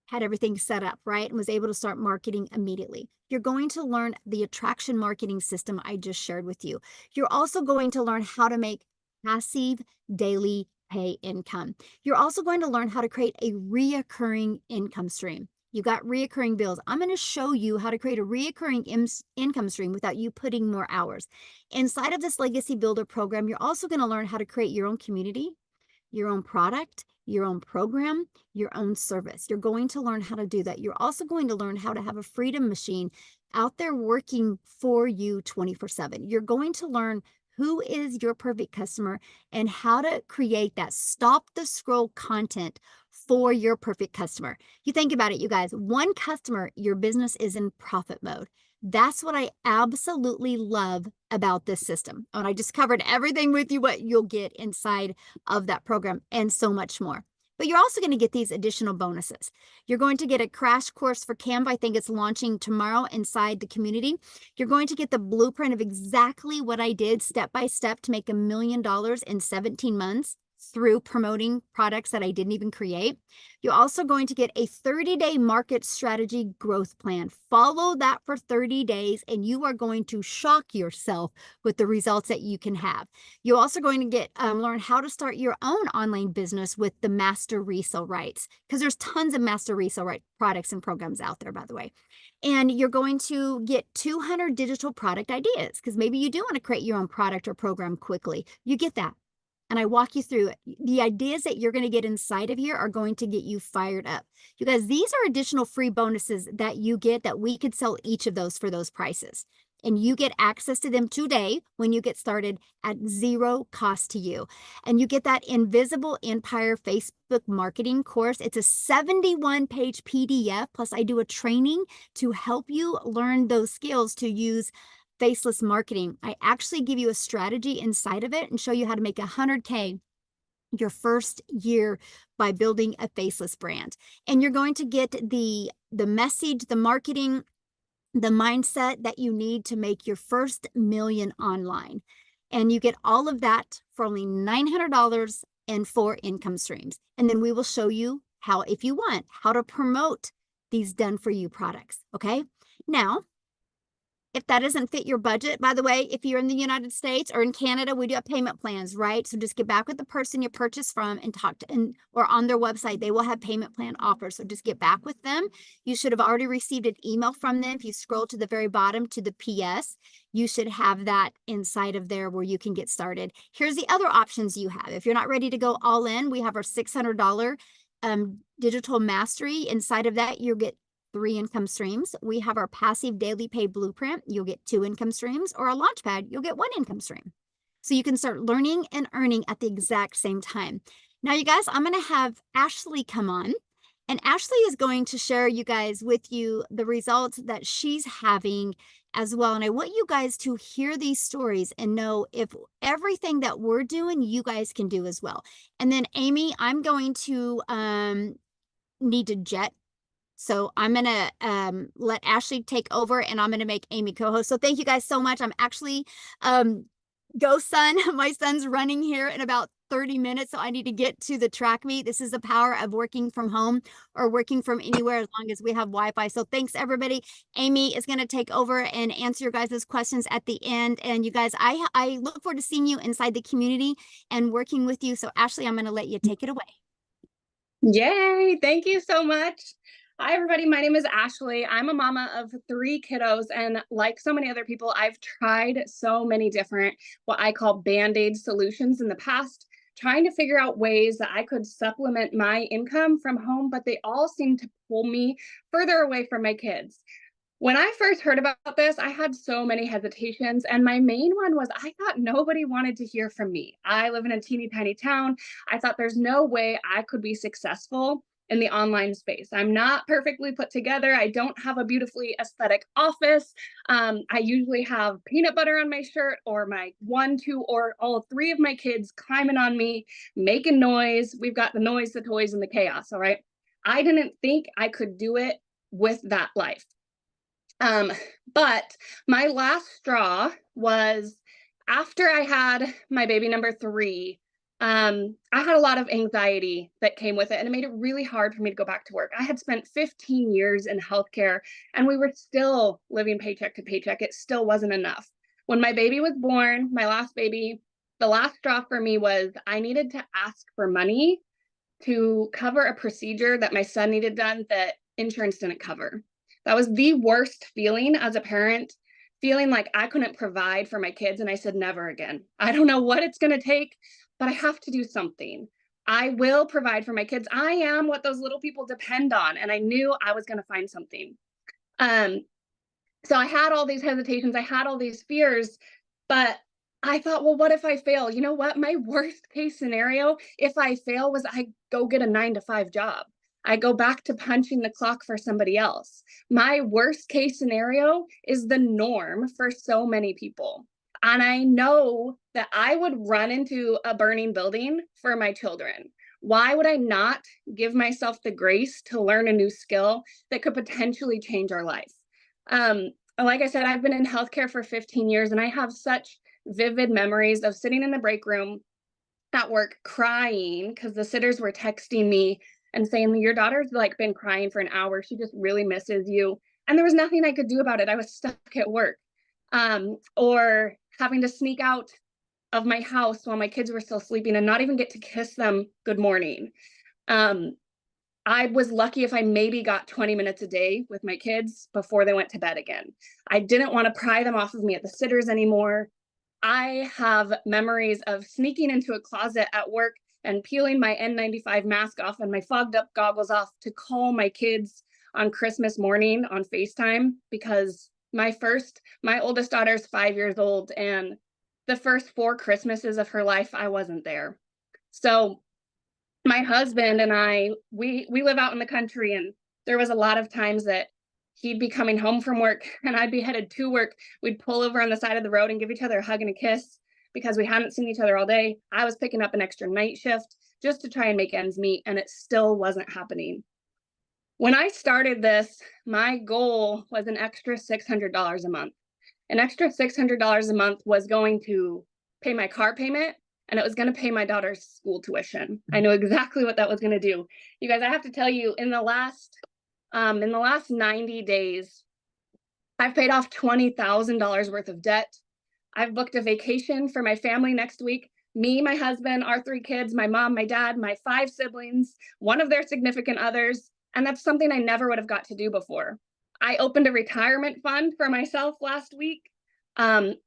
had everything set up, right? And was able to start marketing immediately. You're going to learn the attraction marketing system I just shared with you. You're also going to learn how to make passive daily pay income. You're also going to learn how to create a reoccurring income stream. You got reoccurring bills. I'm going to show you how to create a reoccurring income stream without you putting more hours. Inside of this Legacy Builder program, you're also going to learn how to create your own community, your own product, your own program, your own service. You're going to learn how to do that. You're also going to learn how to have a freedom machine out there working for you 24/7. You're going to learn who is your perfect customer and how to create that stop the scroll content for your perfect customer. You think about it, you guys, one customer, your business is in profit mode. That's what I absolutely love about this system. And I just covered everything with you, what you'll get inside of that program and so much more. But you're also going to get these additional bonuses. You're going to get a crash course for Canva. I think it's launching tomorrow inside the community. You're going to get the blueprint of exactly what I did step by step to make $1 million in 17 months through promoting products that I didn't even create. You're also going to get a 30-day market strategy growth plan. Follow that for 30 days and you are going to shock yourself with the results that you can have. You're also going to get learn how to start your own online business with the master resale rights, because there's tons of master resale right products and programs out there, by the way. And you're going to get 200 digital product ideas, because maybe you do want to create your own product or program quickly. You get that. And I walk you through it. The ideas that you're going to get inside of here are going to get you fired up. You guys, these are additional free bonuses that you get that we could sell each of those for those prices. And you get access to them today when you get started at zero cost to you. And you get that Invisible Empire Facebook marketing course. It's a 71-page PDF. Plus, I do a training to help you learn those skills to use faceless marketing. I actually give you a strategy inside of it and show you how to make 100K your first year by building a faceless brand. And you're going to get the message, the marketing, the mindset that you need to make your first million online. And you get all of that for only $900 and 4 income streams. And then we will show you how, if you want, how to promote these done for you products. Okay. Now, if that doesn't fit your budget, by the way, if you're in the United States or in Canada, we do have payment plans, right? So just get back with the person you purchased from and talk to, or on their website, they will have payment plan offers. So just get back with them. You should have already received an email from them. If you scroll to the very bottom to the PS, you should have that inside of there where you can get started. Here's the other options you have. If you're not ready to go all in, we have our $600 digital mastery. Inside of that, you'll get 3 income streams. We have our passive daily pay blueprint. You'll get 2 income streams, or a launch pad. You'll get 1 income stream. So you can start learning and earning at the exact same time. Now, you guys, I'm going to have Ashley come on, and Ashley is going to share with you the results that she's having as well. And I want you guys to hear these stories and know if everything that we're doing, you guys can do as well. And then Amy, I'm going to need to jet. So I'm going to let Ashley take over, and I'm going to make Amy co-host. So thank you guys so much. I'm actually, go son, my son's running here in about 30 minutes. So I need to get to the track meet. This is the power of working from home or working from anywhere as long as we have Wi-Fi. So thanks everybody. Amy is going to take over and answer your guys' questions at the end. And you guys, I look forward to seeing you inside the community and working with you. So Ashley, I'm going to let you take it away. Yay! Thank you so much. Hi, everybody. My name is Ashley. I'm a mama of 3 kiddos, and like so many other people, I've tried so many different, what I call Band-Aid solutions in the past, trying to figure out ways that I could supplement my income from home, but they all seem to pull me further away from my kids. When I first heard about this, I had so many hesitations, and my main one was I thought nobody wanted to hear from me. I live in a teeny tiny town. I thought there's no way I could be successful in the online space. I'm not perfectly put together. I don't have a beautifully aesthetic office. I usually have peanut butter on my shirt, or my 1, 2, or all 3 of my kids climbing on me, making noise. We've got the noise, the toys, and the chaos, all right? I didn't think I could do it with that life. But my last straw was after I had my baby number 3. I had a lot of anxiety that came with it, and it made it really hard for me to go back to work. I had spent 15 years in healthcare, and we were still living paycheck to paycheck. It still wasn't enough. When my baby was born, my last baby, the last straw for me was I needed to ask for money to cover a procedure that my son needed done that insurance didn't cover. That was the worst feeling as a parent, feeling like I couldn't provide for my kids. And I said, never again. I don't know what it's going to take, but I have to do something. I will provide for my kids. I am what those little people depend on. And I knew I was going to find something. So I had all these hesitations. I had all these fears, but I thought, well, what if I fail? You know what? My worst case scenario, if I fail, was I go get a 9-to-5 job. I go back to punching the clock for somebody else. My worst case scenario is the norm for so many people. And I know that I would run into a burning building for my children. Why would I not give myself the grace to learn a new skill that could potentially change our life? Like I said, I've been in healthcare for 15 years, and I have such vivid memories of sitting in the break room at work crying because the sitters were texting me and saying, your daughter's like been crying for an hour. She just really misses you. And there was nothing I could do about it. I was stuck at work. Or having to sneak out of my house while my kids were still sleeping and not even get to kiss them good morning. I was lucky if I maybe got 20 minutes a day with my kids before they went to bed again. I didn't want to pry them off of me at the sitters anymore. I have memories of sneaking into a closet at work and peeling my N95 mask off and my fogged up goggles off to call my kids on Christmas morning on FaceTime because My oldest daughter's 5 years old, and the first 4 Christmases of her life, I wasn't there. So my husband and I, we live out in the country, and there was a lot of times that he'd be coming home from work and I'd be headed to work. We'd pull over on the side of the road and give each other a hug and a kiss because we hadn't seen each other all day. I was picking up an extra night shift just to try and make ends meet, and it still wasn't happening. When I started this, my goal was an extra $600 a month. An extra $600 a month was going to pay my car payment, and it was going to pay my daughter's school tuition. I knew exactly what that was going to do. You guys, I have to tell you, in the last 90 days, I've paid off $20,000 worth of debt. I've booked a vacation for my family next week. Me, my husband, our 3 kids, my mom, my dad, my 5 siblings, one of their significant others. And that's something I never would have got to do before. I opened a retirement fund for myself last week. I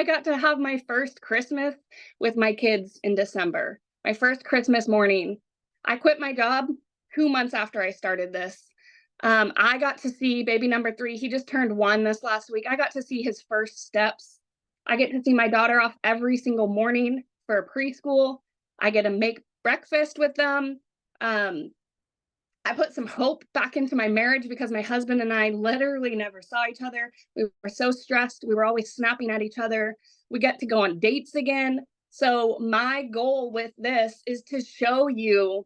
got to have my first Christmas with my kids in December, my first Christmas morning. I quit my job 2 months after I started this. I got to see baby number 3. He just turned 1 this last week. I got to see his first steps. I get to see my daughter off every single morning for preschool. I get to make breakfast with them. I put some hope back into my marriage because my husband and I literally never saw each other. We were so stressed. We were always snapping at each other. We get to go on dates again. So my goal with this is to show you,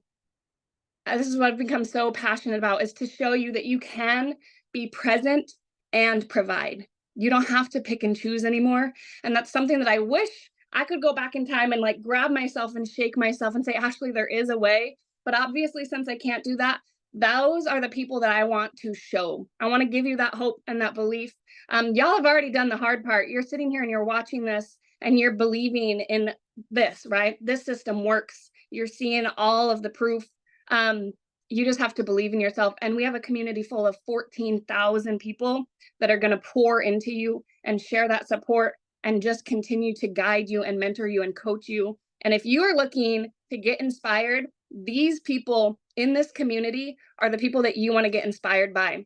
this is what I've become so passionate about, is to show you that you can be present and provide. You don't have to pick and choose anymore. And that's something that I wish I could go back in time and like grab myself and shake myself and say, Ashley, there is a way. But obviously, since I can't do that, those are the people that I want to show. I want to give you that hope and that belief. Y'all have already done the hard part. You're sitting here and you're watching this and you're believing in this, right? This system works. You're seeing all of the proof. You just have to believe in yourself. And we have a community full of 14,000 people that are going to pour into you and share that support and just continue to guide you and mentor you and coach you. And if you are looking to get inspired, these people in this community are the people that you want to get inspired by.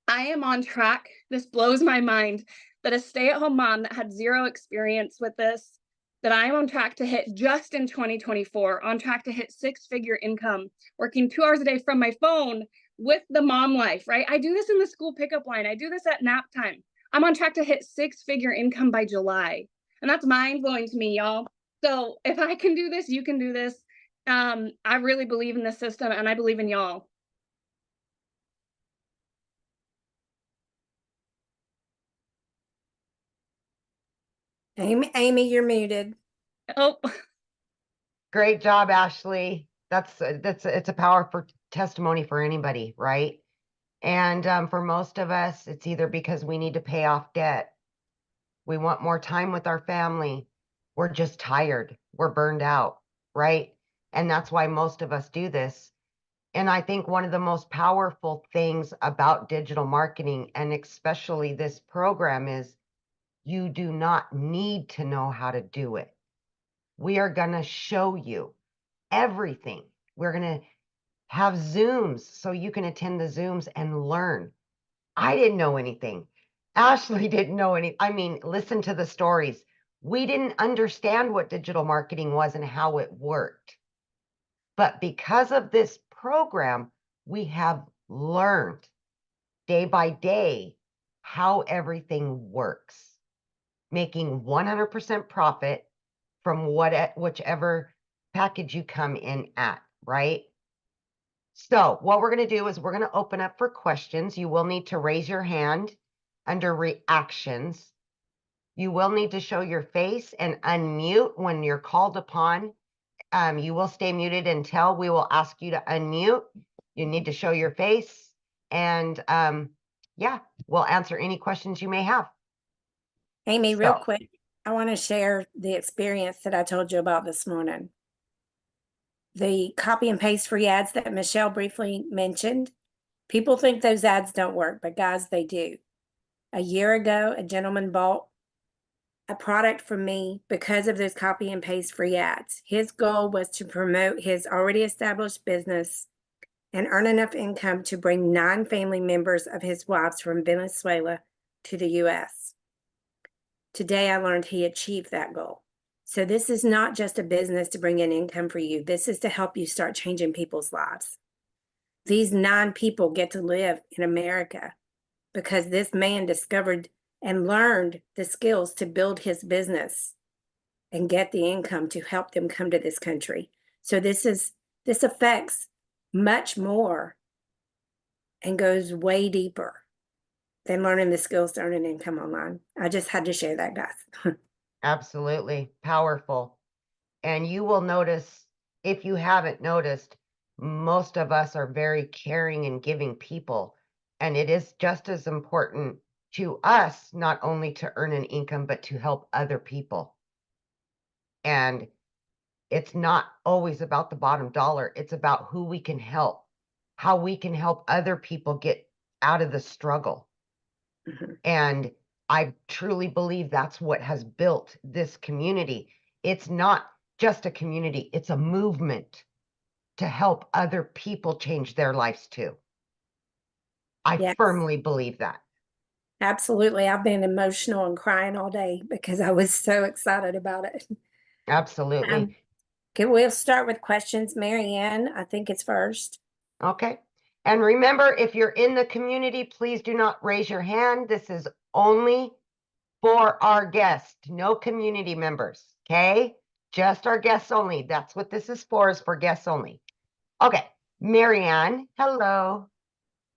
I am on track. This blows my mind that a stay-at-home mom that had 0 experience with this, that I'm on track to hit just in 2024, on track to hit 6-figure income, working 2 hours a day from my phone with the mom life, right? I do this in the school pickup line. I do this at nap time. I'm on track to hit 6-figure income by July. And that's mind-blowing to me, y'all. So if I can do this, you can do this. I really believe in this system, and I believe in y'all. Amy, you're muted. Oh, Great job, Ashley. It's a powerful testimony for anybody, right? And for most of us, it's either because we need to pay off debt, we want more time with our family, we're just tired, we're burned out, right? And that's why most of us do this. And I think one of the most powerful things about digital marketing, and especially this program, is you do not need to know how to do it. We are going to show you everything. We're going to have Zooms so you can attend the Zooms and learn. I didn't know anything. Ashley didn't know any. I mean, listen to the stories. We didn't understand what digital marketing was and how it worked. But because of this program, we have learned day by day how everything works, making 100% profit from whichever package you come in at, right? So what we're going to do is we're going to open up for questions. You will need to raise your hand under reactions. You will need to show your face and unmute when you're called upon. You will stay muted until we will ask you to unmute. You need to show your face, and yeah, we'll answer any questions you may have. Amy, real So- quick, I want to share the experience that I told you about this morning. The copy and paste free ads that Michelle briefly mentioned. People think those ads don't work, but guys, they do. A year ago, a gentleman bought a product from me because of those copy and paste free ads. His goal was to promote his already established business and earn enough income to bring 9 family members of his wives from Venezuela to the US. Today, I learned he achieved that goal. So this is not just a business to bring in income for you. This is to help you start changing people's lives. These 9 people get to live in America because this man discovered and learned the skills to build his business and get the income to help them come to this country. So this affects much more and goes way deeper than learning the skills to earn an income online. I just had to share that, guys. Absolutely powerful. And you will notice, if you haven't noticed, most of us are very caring and giving people. And it is just as important to us, not only to earn an income, but to help other people. And it's not always about the bottom dollar. It's about who we can help, how we can help other people get out of the struggle. Mhm. And I truly believe that's what has built this community. It's not just a community, it's a movement to help other people change their lives too. I Yes. firmly believe that. Absolutely. I've been emotional and crying all day because I was so excited about it. Absolutely. Okay, we'll start with questions. Mary Ann, I think it's first. Okay. And remember, if you're in the community, please do not raise your hand. This is only for our guests, no community members. Okay. Just our guests only. That's what this is for guests only. Okay. Marianne, hello.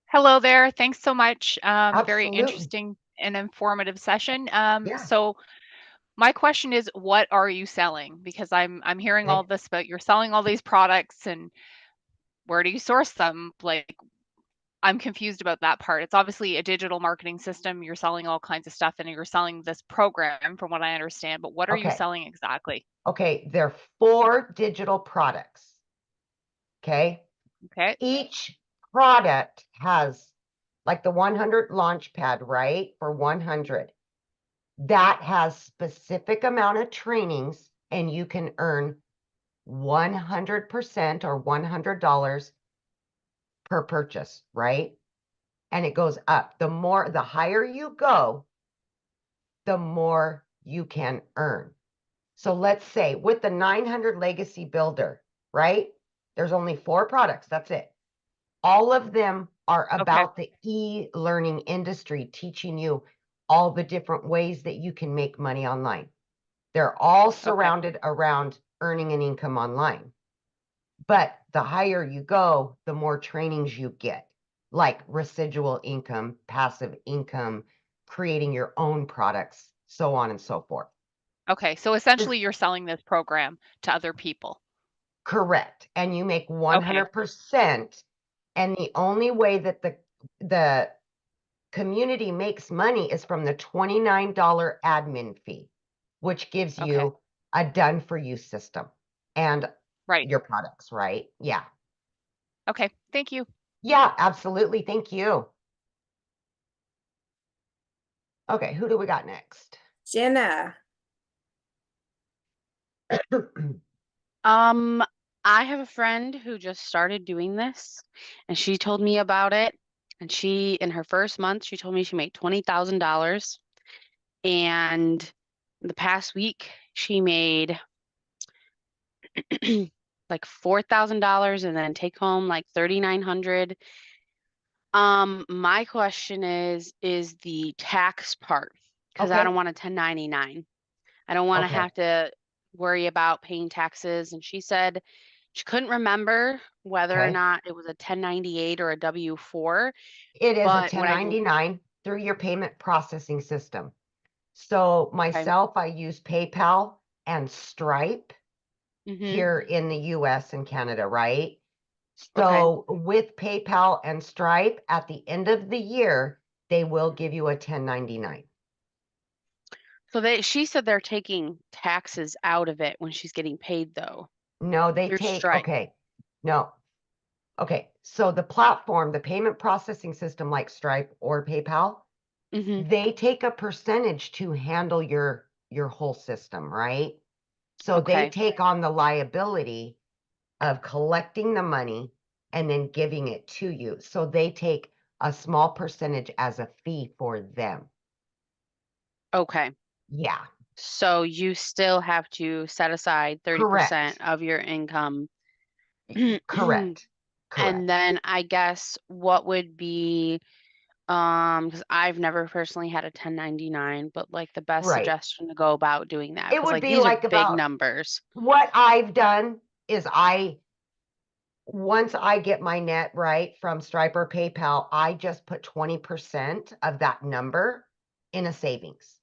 Hello there. Thanks so much. Very Absolutely. interesting and informative session. Yeah. So my question is, what are you selling? Because I'm hearing Okay. all this about you're selling all these products, and where do you source them? Like, I'm confused about that part. It's obviously a digital marketing system. You're selling all kinds of stuff, and you're selling this program, from what I understand. But what are you Okay. selling exactly? Okay. There are 4 digital products. Okay. Okay. Each product has, like the 100 launch pad, right? For 100. That has specific amount of trainings, and you can earn 100% or $100 per purchase, right? And it goes up. The higher you go, the more you can earn. So let's say with the 900 Legacy Builder, right? There's only 4 products. That's it. All of them are Okay. about the e-learning industry, teaching you all the different ways that you can make money online. They're all surrounded around earning an income online. But the higher you go, the more trainings you get, like residual income, passive income, creating your own products, so on and so forth. Okay. So essentially, you're selling this program to other people. Correct. And you make Okay. 100%. And the only way that the community makes money is from the $29 admin fee, which gives Okay. you a done for you system and Right. your products, right? Yeah. Okay. Thank you. Yeah, absolutely. Thank you. Okay, who do we got next? Jenna. I have a friend who just started doing this, and she told me about it. And she, in her first month, she told me she made $20,000. And the past week, she made like $4,000 and then take home like 3,900. My question is the tax part, because I Okay. don't want a 1099. I don't want to Okay. have to worry about paying taxes. And she said she couldn't remember whether or Okay. not it was a 1098 or a W-4. It is a But what I do, 1099 through your payment processing system. So okay. myself, I use PayPal and Stripe here in the US and Canada, right? Okay. So with PayPal and Stripe, at the end of the year, they will give you a 1099. So she said they're taking taxes out of it when she's getting paid, though, No, they through take, Stripe. okay. No. Okay. So the platform, the payment processing system like Stripe or PayPal, they take a percentage to handle your whole system, right? So they Okay. take on the liability of collecting the money and then giving it to you. So they take a small percentage as a fee for them. Okay. Yeah, So you still have to set aside 30% correct. of your income. Correct. And Correct. then I guess what would be, because I've never personally had a 1099, but like the best Right. suggestion to go about doing that, It because would like be these are like big about numbers. what I've done is once I get my net right from Stripe or PayPal, I just put 20% of that number in a savings,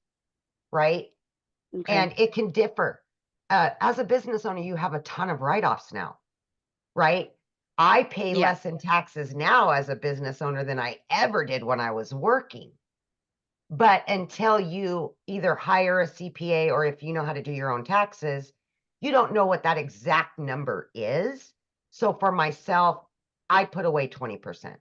right? Okay. And it can differ. As a business owner, you have a ton of write-offs now, right? I pay Yeah. less in taxes now as a business owner than I ever did when I was working. But until you either hire a CPA or if you know how to do your own taxes, you don't know what that exact number is. So for myself, I put away 20%.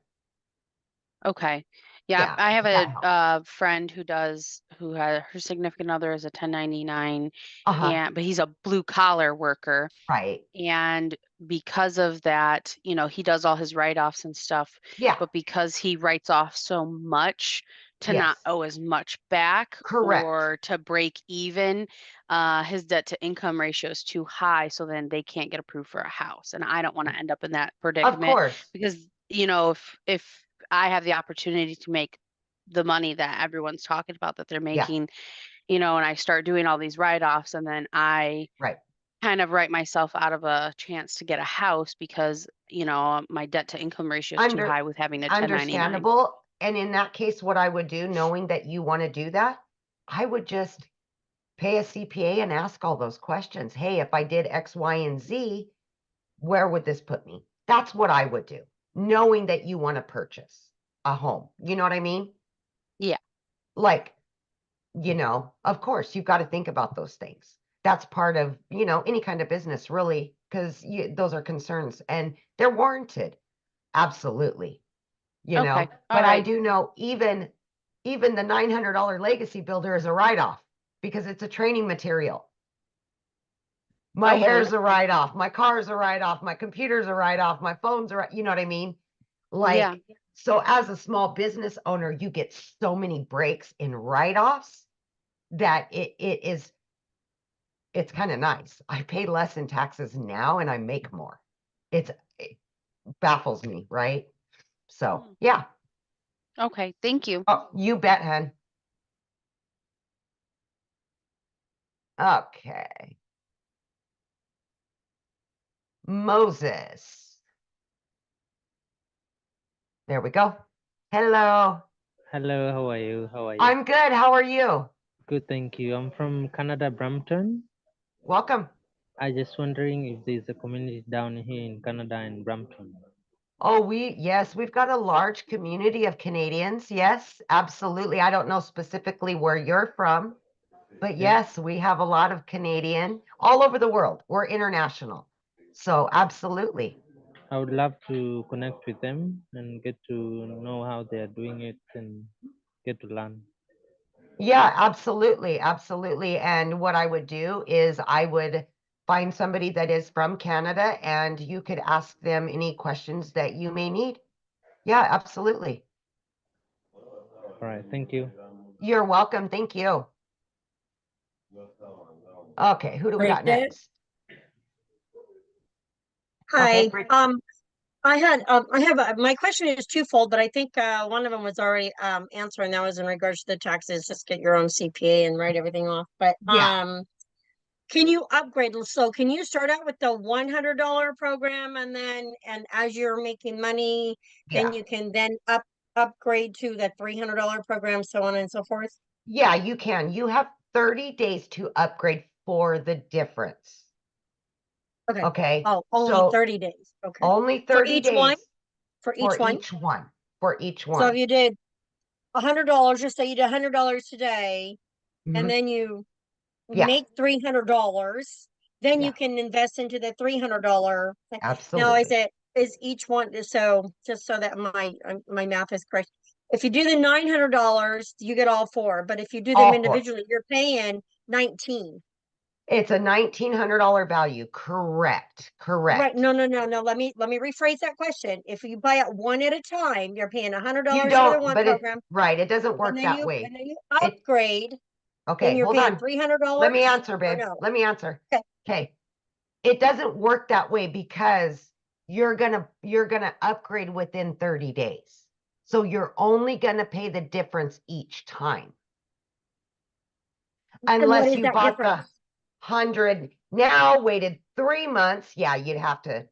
Okay. Yeah, Yeah, I have that a helps. friend who had her significant other is a 1099, Uh-huh. but he's a blue collar worker. Right. And because of that, he does all his write-offs and stuff, Yeah. but because he writes off so much to not Yes. owe as much back Correct. or to break even, his debt to income ratio is too high, so then they can't get approved for a house. And I don't want to end up in that Of predicament course. because, if I have the opportunity to make the money that everyone's talking about that they're Yeah. making, and I start doing all these write-offs and then I Right. kind of write myself out of a chance to get a house because, my debt to income ratio is too high with having a 1099. Understandable. And in that case, what I would do, knowing that you want to do that, I would just pay a CPA and ask all those questions. Hey, if I did X, Y, and Z, where would this put me? That's what I would do, knowing that you want to purchase a home. You know what I mean? Yeah. Like, of course, you've got to think about those things. That's part of, any kind of business, really, because those are concerns and they're warranted. Absolutely. Okay. All But I right. do know even the $900 legacy builder is a write-off because it's a training material. My Okay. hair's a write-off, my car's a write-off, my computer's a write-off, my phone's you know what I mean? Yeah. Like, so as a small business owner, you get so many breaks in write-offs that it's kind of nice. I pay less in taxes now and I make more. It baffles me, right? So yeah. Okay. Thank you. Oh, you bet, hun. Okay. Moses. There we go. Hello. Hello, how are you? How are you? I'm good. How are you? Good, thank you. I'm from Canada, Brampton. Welcome. I just wondering if there's a community down here in Canada and Brampton. Oh, yes, we've got a large community of Canadians. Yes, absolutely. I don't know specifically where you're from, but Yeah. yes, we have a lot of Canadian all over the world. We're international. So absolutely. I would love to connect with them and get to know how they are doing it and get to learn. Yeah, absolutely. Absolutely. And what I would do is I would find somebody that is from Canada and you could ask them any questions that you may need. Yeah, absolutely. All right, thank you. You're welcome. Thank you. Okay, who do we got Bridget? next? Hi. Brid- I have my question is twofold, but I think one of them was already answered, and that was in regards to the taxes. Just get your own CPA and write everything off. But yeah, can you upgrade? So can you start out with the $100 program, and as you're making money, then yeah, you can then upgrade to the $300 program, so on and so forth? yeah, you can. You have 30 days to upgrade for the difference. Okay. Okay, Oh, only so 30 days. Okay. only For 30 each one? days For for each one? each one. For each So if one. you did $100, just say you did $100 today, and Mhm. then you Yeah, make $300, then yeah, you can invest into the $300 thing. Now, absolutely. is each one, so just so that my math is correct, if you do the $900, you get all four, but if you do them All four. individually, you're paying 19. It's a $1,900 value. Correct. Right? Correct. No. Let me rephrase that question. If you buy it one at a time, you're paying You $100 for the don't, one but program, right. It doesn't and work then that you way. It upgrade Okay, then you're hold paying on. $300. Let me answer, or babe. no? Let me answer. Okay. Okay. It doesn't work that way because you're gonna upgrade within 30 days. So you're only gonna pay the difference each time. And what Unless is you that bought the difference? 100 now, waited 3 months, yeah, you'd have to,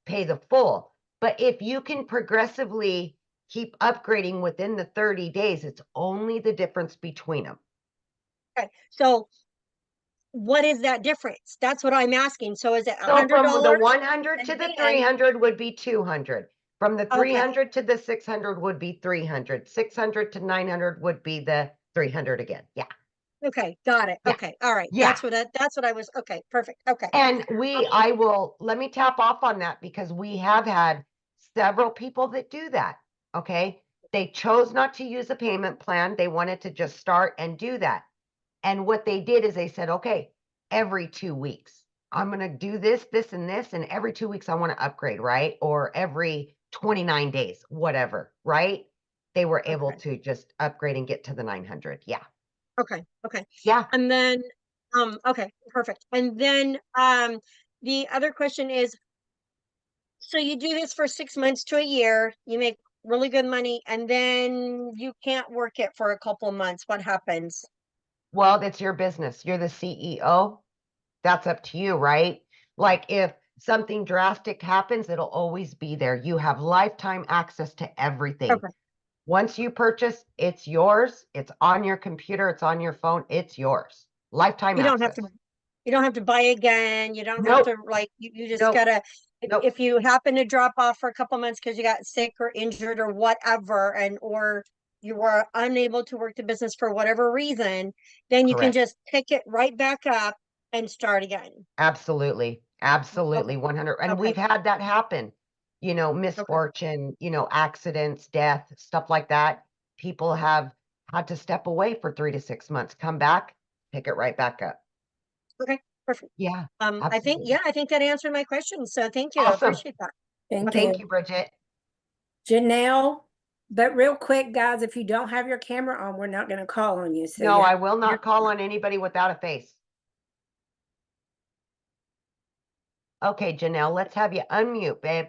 pay the full. But if you can progressively keep upgrading within the 30 days, it's only the difference between them. Okay, so what is that difference? That's what I'm asking. So is it So from the $100? 100 to And the then- 300 would be 200. From the Okay. 300 to the 600 would be 300. 600 to 900 would be the 300 again. Yeah. Okay, got it. Yeah. Okay, all right. Yeah. That's what I was. Okay, perfect. Okay. And let me tap off on that because we have had several people that do that. Okay. They chose not to use a payment plan. They wanted to just start and do that. And what they did is they said, okay, every 2 weeks, I'm going to do this, this, and this. And every 2 weeks, I want to upgrade, right? Or every 29 days, whatever, right? They were able Okay. to just upgrade and get to the 900. Yeah. Okay. Okay. Yeah. And then, okay, perfect. And then, the other question is, so you do this for 6 months to a year, you make really good money, and then you can't work it for a couple of months. What happens? Well, that's your business. You're the CEO. That's up to you, right? Like if something drastic happens, it'll always be there. You have lifetime access to everything. Okay. Once you purchase, it's yours. It's on your computer. It's on your phone. It's yours. Lifetime You don't have access. to, you don't have to buy again. You don't have Nope. to like, you just Nope. gotta, Nope. if you happen to drop off for a couple months because you got sick or injured or whatever, or you were unable to work the business for whatever reason, then you can Correct. just pick it right back up and start again. Absolutely. Absolutely. 100. And Okay. we've had that happen, misfortune, accidents, death, stuff like that. People have had to step away for 3 to 6 months, come back, pick it right back up. Okay, perfect. Yeah. I think, Absolutely. I think that answered my question. So thank you. I Awesome. appreciate that. Thank Thank you. you, Bridget. Janelle, but real quick, guys, if you don't have your camera on, we're not going to call on you. So No, you I have will not call on anybody without a face. Okay, Janelle, let's have you unmute, babe.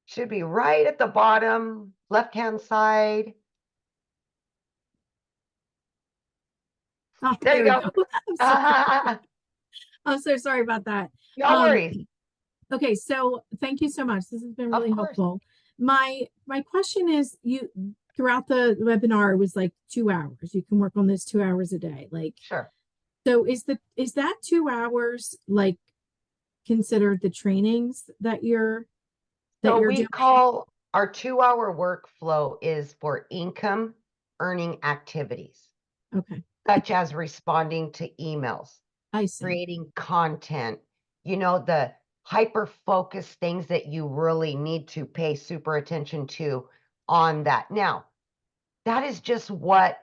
Should be right at the bottom, left-hand side. Oh, There you we go. go. I'm so sorry about that. No worries. Okay, so thank you so much. This has been Of really course. helpful. My question is, you throughout the webinar it was like 2 hours. You can work on this 2 hours a day. Like, Sure. so is that 2 hours like considered the trainings that you're So we doing? call our 2-hour workflow is for income earning activities, Okay, such as responding to emails, I see. creating content, the hyper focused things that you really need to pay super attention to on that. Now, that is just what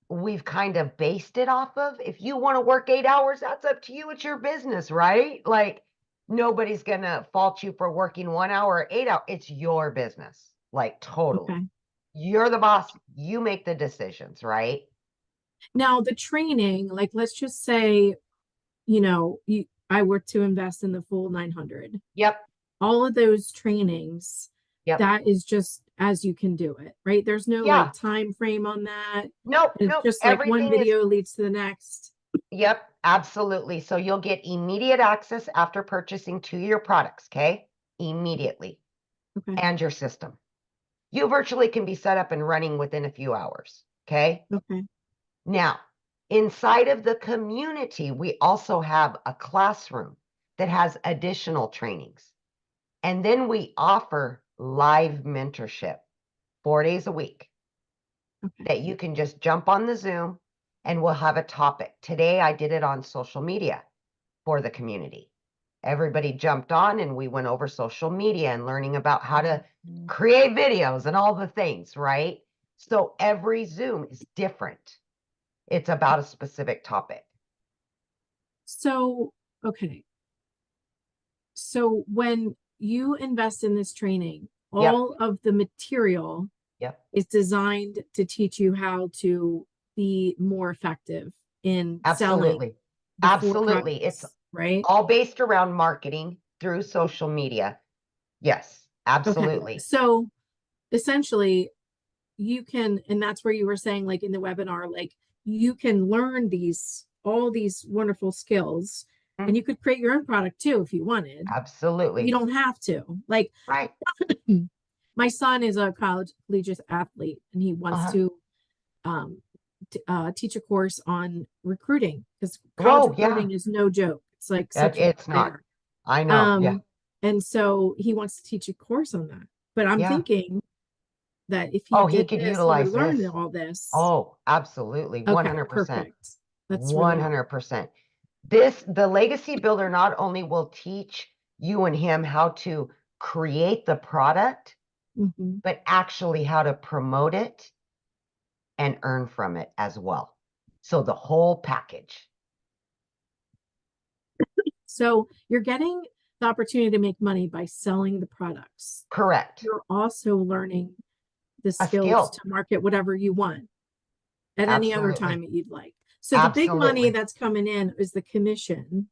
we've kind of based it off of. If you want to work 8 hours, that's up to you. It's your business, right? Like nobody's going to fault you for working 1 hour or 8 hours. It's your business. Like totally. Okay. You're the boss. You make the decisions, right? Now the training, like let's just say, I were to invest in the full 900. Yep. All of those trainings, Yep. that is just as you can do it, right? There's no Yeah. like time frame on that. Nope. It's Nope. just like one Everything is video leads to the next. Yep, absolutely. So you'll get immediate access after purchasing to your products, okay? Immediately. Okay. And your system. You virtually can be set up and running within a few hours, okay? Okay. Now, inside of the community, we also have a classroom that has additional trainings. And then we offer live mentorship 4 days a week Okay. that you can just jump on the Zoom and we'll have a topic. Today, I did it on social media for the community. Everybody jumped on and we went over social media and learning about how to create videos and all the things, right? So every Zoom is different. It's about a specific topic. So, okay. So when you invest in this training, Yep. all of the material Yep. is designed to teach you how to be more effective in selling Absolutely. the four Absolutely. It's products, right? all based around marketing through social media. Yes, Okay. absolutely. So essentially you can, and that's where you were saying, like in the webinar, like you can learn all these wonderful skills and you could create your own product too if you wanted. Absolutely. You don't have to. Like Right. my son is a collegiate athlete and he wants to teach a course on recruiting because college Oh, yeah. recruiting is no joke. It's like such a It's not. nightmare. I know. Yeah. And so he wants to teach a course on that. But I'm Yeah. thinking that if he Oh, he did could this, he utilize would learn this. all this. Oh, absolutely. Okay, 100%. perfect. That's really awesome. 100%. The legacy builder not only will teach you and him how to create the product, but actually how to promote it and earn from it as well. So the whole package. So you're getting the opportunity to make money by selling the products. Correct. You're also learning the A skills skill. to market whatever you want at any other Absolutely. time that you'd like. So the big money Absolutely. that's coming in is the commission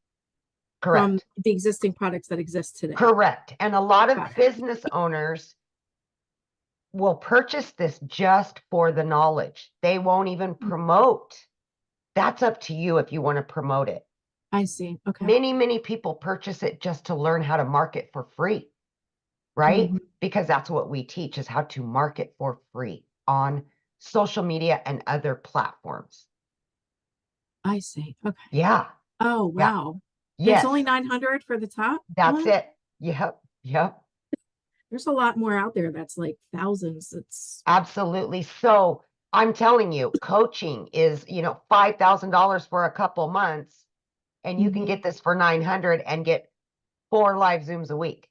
from Correct. the existing products that exist today. Correct. And a lot of Got it. business owners will purchase this just for the knowledge. They won't even promote. That's up to you if you want to promote it. I see. Okay. Many people purchase it just to learn how to market for free, right? Because that's what we teach, is how to market for free on social media and other platforms. I see. Okay. Yeah. Oh, wow. Yes. It's only 900 for the top That's one? it. Yep. There's a lot more out there that's like thousands. It's Absolutely. So I'm telling you, coaching is, $5,000 for a couple months, and you can get this for 900 and get 4 live Zooms a week.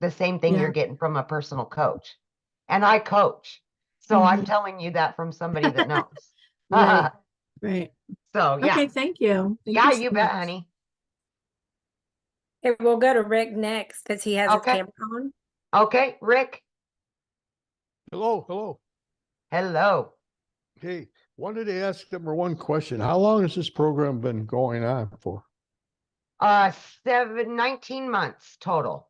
The same thing you're getting from a personal coach. And I coach. So I'm telling you that from somebody that knows. Right. So yeah. Okay, thank you. Thank Yeah, you so you bet, much. honey. Okay, we'll go to Rick next because he has his Okay. camera on. Okay, Rick. Hello. Hey, wanted to ask number one question. How long has this program been going on for? 19 months total.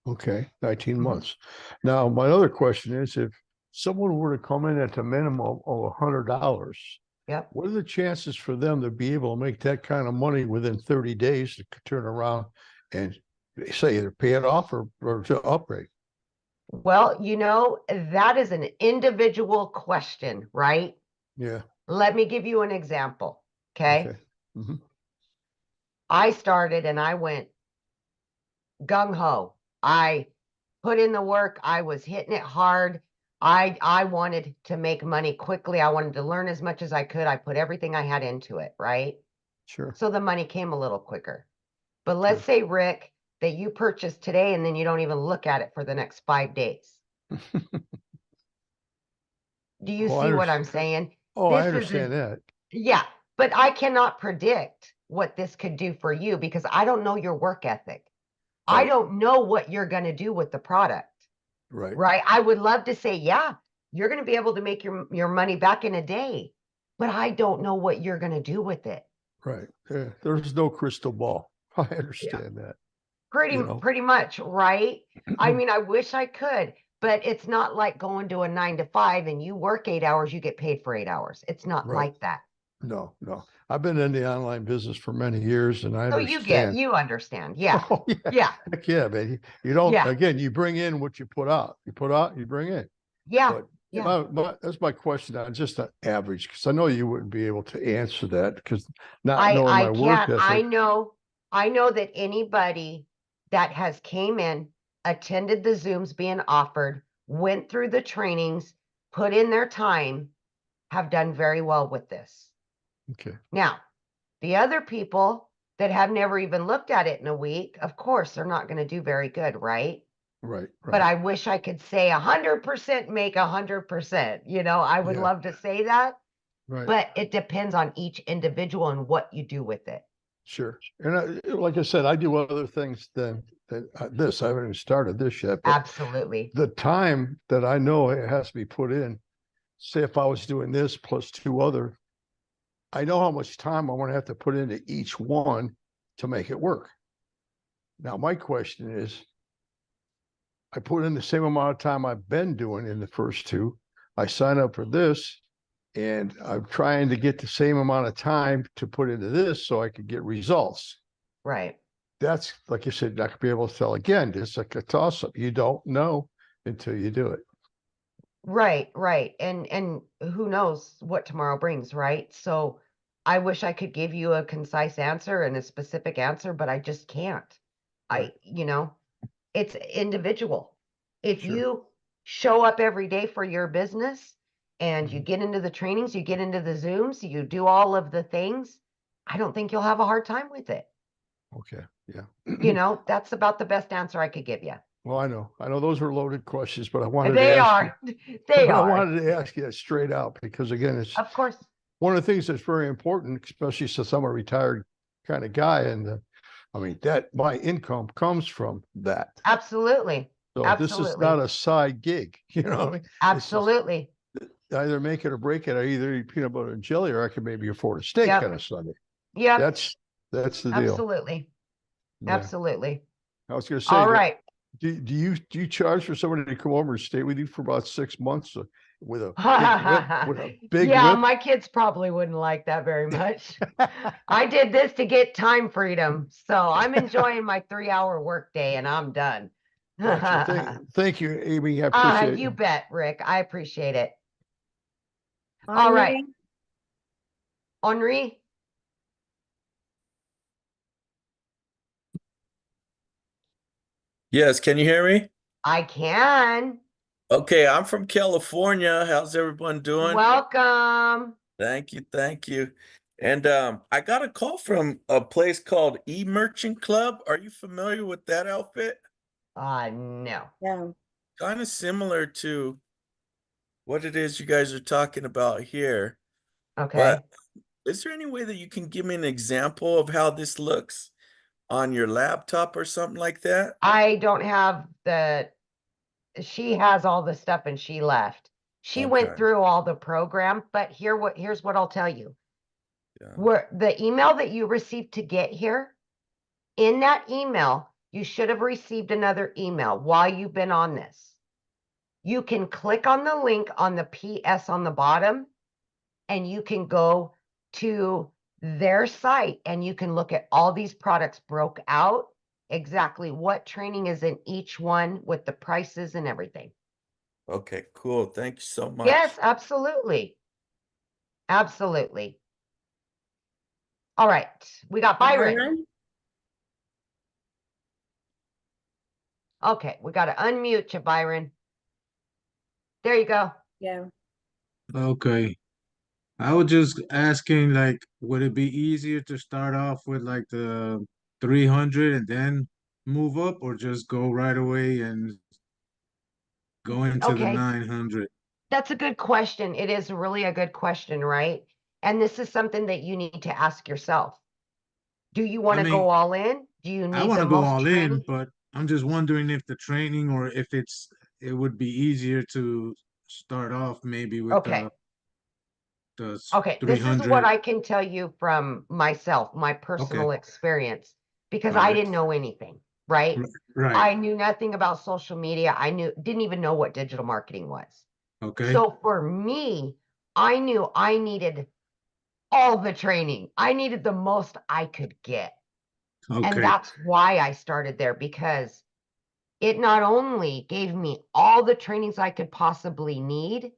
Okay, 19 months. Now, my other question is, if someone were to come in at a minimum of $100, yep, what are the chances for them to be able to make that kind of money within 30 days to turn around and say either pay it off or to upgrade? Well, that is an individual question, right? Yeah. Let me give you an example. Okay. I started and I went gung-ho. I put in the work. I was hitting it hard. I wanted to make money quickly. I wanted to learn as much as I could. I put everything I had into it, right? Sure. So the money came a little quicker. But let's say, Rick, that you purchase today and then you don't even look at it for the next 5 days. Do you see what I'm saying? Oh, I understand that. Yeah, but I cannot predict what this could do for you because I don't know your work ethic. I don't know what you're going to do with the product. Right. I would love to say, yeah, you're going to be able to make your money back in a day, but I don't know what you're going to do with it. Right. There's no crystal ball. I understand that. Pretty much, right? I mean, I wish I could, but it's not like going to a 9 to 5 and you work 8 hours, you get paid for 8 hours. It's not like that. No. I've been in the online business for many years and I understand. You understand. Yeah. Oh, yeah. Heck yeah, man. You don't, again, you bring in what you put out. You put out, you bring in. Yeah. But that's my question on just an average, because I know you wouldn't be able to answer that because not knowing my work ethic. I know that anybody that has came in, attended the Zooms being offered, went through the trainings, put in their time, have done very well with this. Okay. Now, the other people that have never even looked at it in a week, of course, they're not going to do very good, right? Right. But I wish I could say 100% make 100%. I would love to say that. Right. But it depends on each individual and what you do with it. Sure. And like I said, I do other things than this. I haven't even started this yet. But Absolutely. the time that I know it has to be put in, say if I was doing this plus 2 other, I know how much time I'm going to have to put into each one to make it work. Now, my question is, I put in the same amount of time I've been doing in the first 2. I sign up for this, and I'm trying to get the same amount of time to put into this so I could get results. Right. That's, like you said, not gonna be able to tell again. It's like a toss up. You don't know until you do it. Right, right. And who knows what tomorrow brings, right? So I wish I could give you a concise answer and a specific answer, but I just can't. Right. It's individual. If Sure. you show up every day for your business and you Mhm. get into the trainings, you get into the Zooms, you do all of the things, I don't think you'll have a hard time with it. Okay. Yeah. That's about the best answer I could give you. Well, I know those were loaded questions, but I wanted to They ask you, are. They but I are. wanted to ask you that straight out because again, it's Of course. one of the things that's very important, especially since I'm a retired kind of guy. And I mean, that my income comes from that. Absolutely. So this is not Absolutely. a side gig, you know what I mean? It's just Absolutely. either make it or break it. I either eat peanut butter and jelly, or I can maybe afford a steak Yep. on a Sunday. Yep. That's the deal. Absolutely. Yeah. I Absolutely. was going to say, All right. do you charge for somebody to come over and stay with you for about 6 months with a big Yeah, whip? my kids probably wouldn't like that very much. I did this to get time freedom. So I'm enjoying my 3-hour workday and I'm done. Gotcha. Thank you, Amy. I appreciate You it. bet, Rick. I appreciate it. All right. Henri, Yes, can you hear me? I can. Okay, I'm from California. How's everyone doing? Welcome. Thank you, thank you. And I got a call from a place called E-Merchant Club. Are you familiar with that outfit? No. Yeah. Kind of similar to what it is you guys are talking about here. Okay. But is there any way that you can give me an example of how this looks on your laptop or something like that? I don't have she has all the stuff and she left. She went Okay. through all the program, but here's what I'll tell you. Yeah. Where the email that you received to get here, in that email, you should have received another email while you've been on this. You can click on the link on the PS on the bottom and you can go to their site and you can look at all these products broke out, exactly what training is in each one with the prices and everything. Okay, cool. Thank you so much. Yes, absolutely. Absolutely. All right. We got Byron. Okay. We got to unmute you, Byron. There you go. Yeah. Okay. I was just asking, like, would it be easier to start off with like the 300 and then move up, or just go right away and go into the Okay. 900? That's a good question. It is really a good question, right? And this is something that you need to ask yourself. Do you want I to go mean, all in? Do you I need want the to go most all in, training? but I'm just wondering if the training, or if it would be easier to start off maybe with Okay. the Okay. This is what 300. I can tell you from myself, my Okay. personal experience, because All I right. didn't know anything, right? Right. I knew nothing about social media. Didn't even know what digital marketing was. Okay. So for me, I knew I needed all the training. I needed the most I could get. And Okay. that's why I started there, because it not only gave me all the trainings I could possibly need,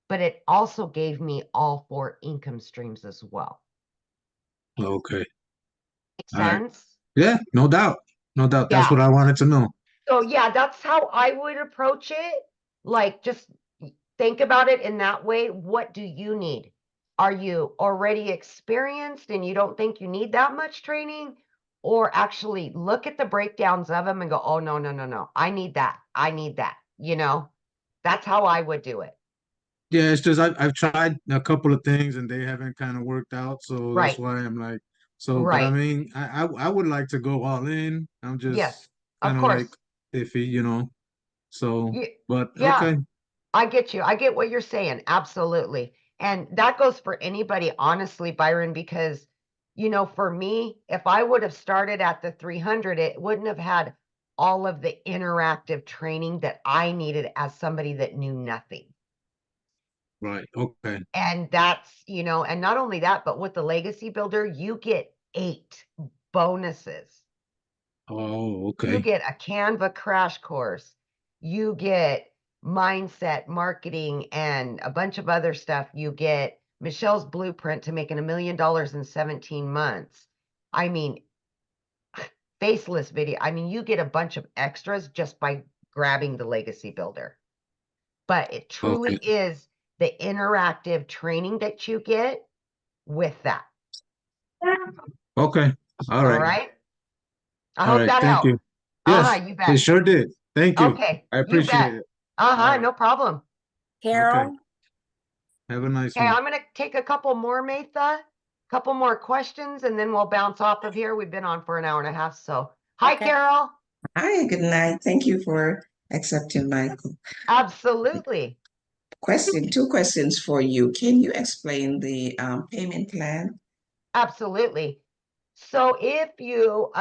but it also gave me all 4 income streams as well. Okay. Make All right. sense? Yeah, no doubt. No doubt. That's Yeah. what I wanted to know. So yeah, that's how I would approach it. Like, just think about it in that way. What do you need? Are you already experienced and you don't think you need that much training? Or actually look at the breakdowns of them and go, oh, no, no, no, no. I need that. I need that. That's how I would do it. Yeah, it's just I've tried a couple of things and they haven't kind of worked out. So that's Right. why I'm like, So, but I Right. mean, I would like to go all in. I'm Yes, just of kind of course. like iffy, you know. So, but Yeah, okay. I get you. I get what you're saying. Absolutely. And that goes for anybody, honestly, Byron, because, for me, if I would have started at the 300, it wouldn't have had all of the interactive training that I needed as somebody that knew nothing. Right. Okay. And that's, and not only that, but with the Legacy Builder, you get 8 bonuses. Oh, You okay. get a Canva crash course. You get mindset, marketing, and a bunch of other stuff. You get Michelle's blueprint to making $1 million in 17 months. I mean, faceless video. I mean, you get a bunch of extras just by grabbing the Legacy Builder. But it truly Okay. is the interactive training that you get with that. Okay. All All right. right. I All hope right. that Thank helped. you. Yes, You it bet. sure did. Thank you. Okay, I you appreciate bet. it. All right. No problem. Carol, Have a nice Okay, one. I'm gonna take a couple more, Matha, couple more questions, and then we'll bounce off of here. We've been on for an hour and a half, so. Hi, Okay. Carol. Hi, good night. Thank you for accepting my Absolutely. question. 2 questions for you. Can you explain the payment plan? Absolutely. So if you,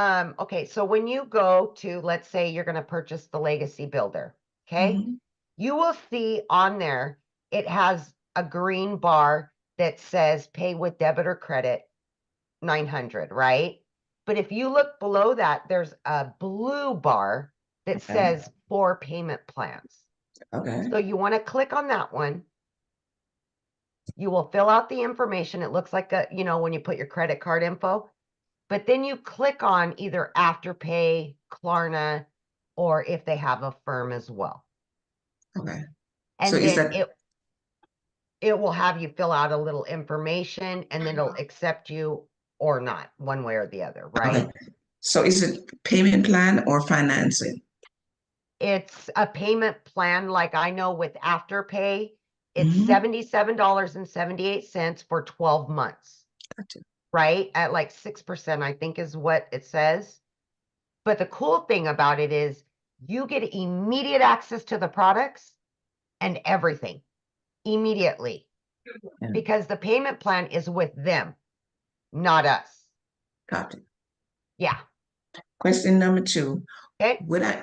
okay, so when you go to, let's say you're gonna purchase the Legacy Builder, okay? Mhm. You will see on there, it has a green bar that says pay with debit or credit, 900, right? But if you look below that, there's a blue bar that Okay. says 4 payment plans. Okay. So you want to click on that one. You will fill out the information. It looks like when you put your credit card info, but then you click on either Afterpay, Klarna, or if they have a firm as well. Okay. And So is then that it will have you fill out a little information and then it'll accept you or not, one way or the other, right? okay? So is it payment plan or financing? It's a payment plan, like I know with Afterpay, it's Mhm. $77.78 for 12 months, Gotcha. right? At like 6%, I think is what it says. But the cool thing about it is you get immediate access to the products and everything immediately Yeah. because the payment plan is with them, not us. Gotcha. Yeah. Question number 2. Okay. Would I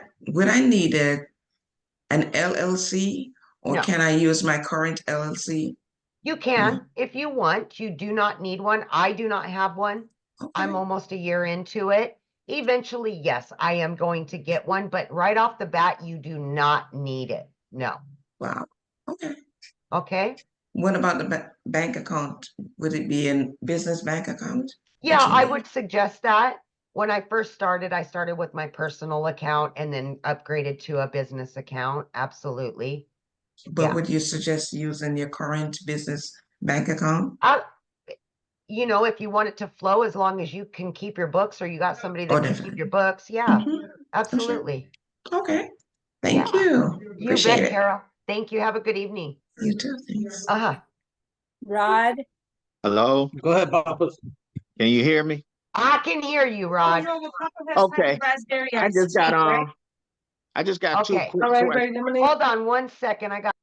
need an LLC or No. can I use my current LLC? You can, No. if you want. You do not need one. I do not have one. Okay. I'm almost a year into it. Eventually, yes, I am going to get one, but right off the bat, you do not need it. No. Wow. Okay. Okay. What about the bank account? Would it be a business bank account? Yeah, that you I need? would suggest that. When I first started, I started with my personal account and then upgraded to a business account. Absolutely. But Yeah. would you suggest using your current business bank account? If you want it to flow, as long as you can keep your books or you got somebody that can keep Definitely. your books. Yeah, Mhm. For sure. absolutely. Okay. Thank Yeah. you. You Appreciate bet, it. Carol. Thank you. Have a good evening. You too. Thanks. Rod, Hello, Go ahead, Papa. can you hear me? I can hear you, Rod. Okay. I just got 2 Okay. quick questions. Hold on 1 second. I got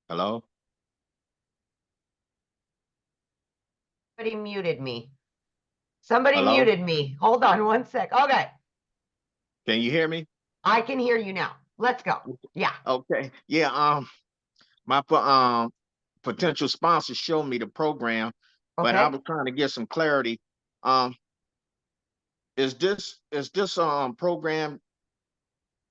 Hello? somebody muted me. Somebody Hello? muted me. Hold on 1 sec. Okay. Can you hear me? I can hear you now. Let's go. Yeah. Okay. Yeah, my potential sponsor showed me the program, but I Okay. was trying to get some clarity. Um, is this program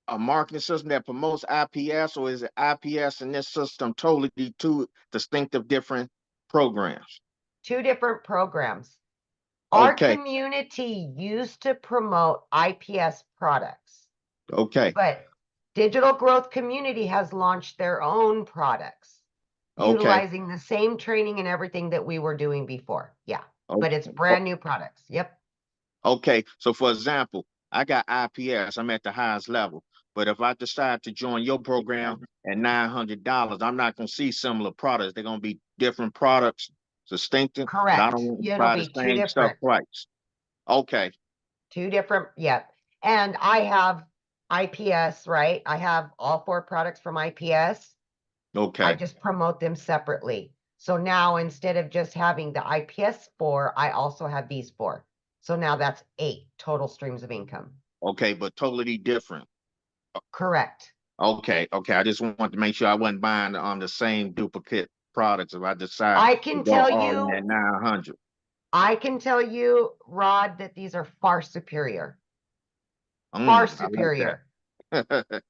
a marketing system that promotes IPS, or is it IPS and this system totally 2 distinctive different programs? 2 different programs. Our Okay. community used to promote IPS products, Okay. but Digital Growth Community has launched their own products, Okay. utilizing the same training and everything that we were doing before. Yeah, but it's brand new products. Yep. Okay. So for example, I got IPS. I'm at the highest level. But if I decide to join your program at $900, I'm not going to see similar products. They're going to be different products, distinctive, but I Correct. don't want to It'll buy the be two same stuff different, twice. Okay. yep. And I have IPS, right? I have all 4 products from IPS. I Okay. just promote them separately. So now instead of just having the IPS 4, I also have these 4. So now that's 8 total streams of income. Okay, but totally different. Correct. Okay. Okay. I just wanted to make sure I wasn't buying the same duplicate products if I decide I to can go tell all in you, at 900. I can tell you, Rod, that these are far superior. Far I like superior. that.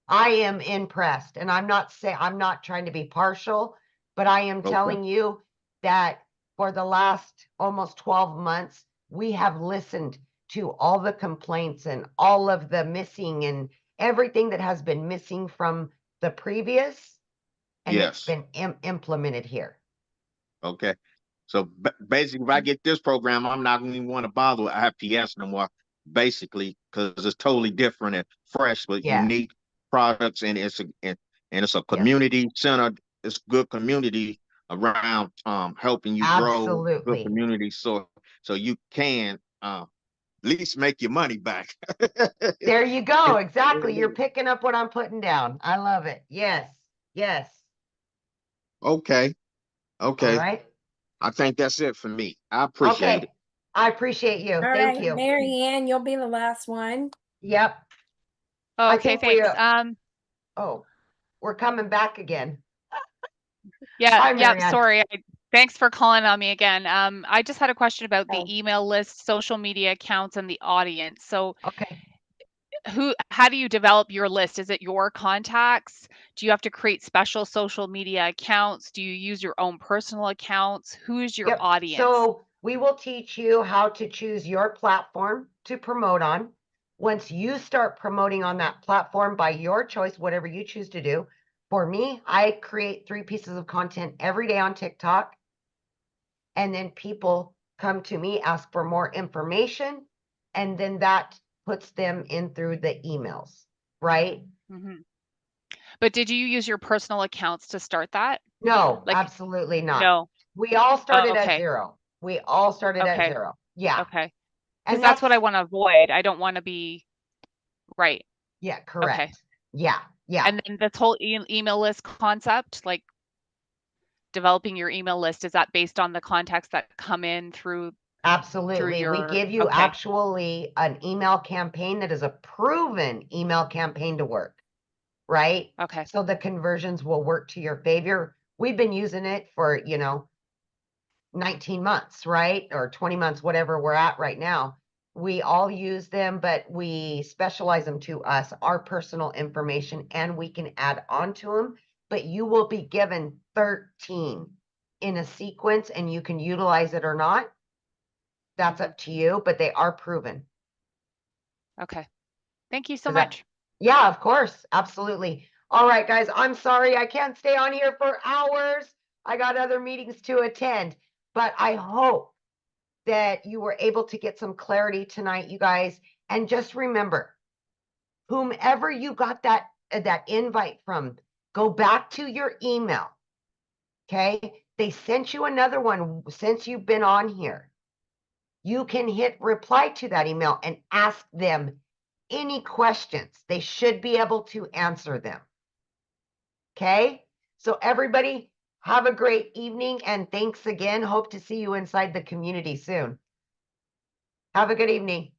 I am impressed, and I'm not trying to be partial, but I am Okay. telling you that for the last almost 12 months, we have listened to all the complaints and all of the missing and everything that has been missing from the previous, and it's Yes. been implemented here. Okay. So basically, if I get this program, I'm not going to even want to bother with IPS no more, basically, because it's totally different and fresh, but Yes. unique products, and it's a community center. It's good community around helping you grow. Good Absolutely. community, so you can at least make your money back. There you go. Exactly. You're picking up what I'm putting down. I love it. Yes. Yes. Okay. All Okay. right. I think that's it for me. I appreciate it. Okay. I appreciate you. All Thank right, you. Mary Ann, you'll be the last one. Yep. Oh, I okay, think we thanks. oh, we're coming back again. Yeah, Hi, yeah, Marianne. sorry. Thanks for calling on me again. I just had a question about the Oh. email list, social media accounts, and the audience. So Okay. how do you develop your list? Is it your contacts? Do you have to create special social media accounts? Do you use your own personal accounts? Who is your Yep. audience? So we will teach you how to choose your platform to promote on. Once you start promoting on that platform by your choice, whatever you choose to do. For me, I create 3 pieces of content every day on TikTok. And then people come to me, ask for more information, and then that puts them in through the emails, right? Mhm. But did you use your personal accounts to start that? No, Like, absolutely not. no. We all Oh, started at okay. 0. We all started at Okay. 0. Yeah. Okay. Because And that's what I that's, want to avoid. I don't want to be right. yeah, Okay. correct. Yeah. Yeah. And then this whole email list concept, like developing your email list, is that based on the contacts that come in through Absolutely. We your give you okay. actually an email campaign that is a proven email campaign to work, right? Okay. So the conversions will work to your favor. We've been using it for, 19 months, right? Or 20 months, whatever we're at right now. We all use them, but we specialize them to us, our personal information, and we can add on to them. But you will be given 13 in a sequence, and you can utilize it or not. That's up to you, but they are proven. Okay. Thank you so Does that- much. Yeah, of course. Absolutely. All right, guys, I'm sorry I can't stay on here for hours. I got other meetings to attend, but I hope that you were able to get some clarity tonight, you guys. And just remember, whomever you got that invite from, go back to your email. Okay? They sent you another one since you've been on here. You can hit reply to that email and ask them any questions. They should be able to answer them. Okay? So everybody, have a great evening, and thanks again. Hope to see you inside the community soon. Have a good evening.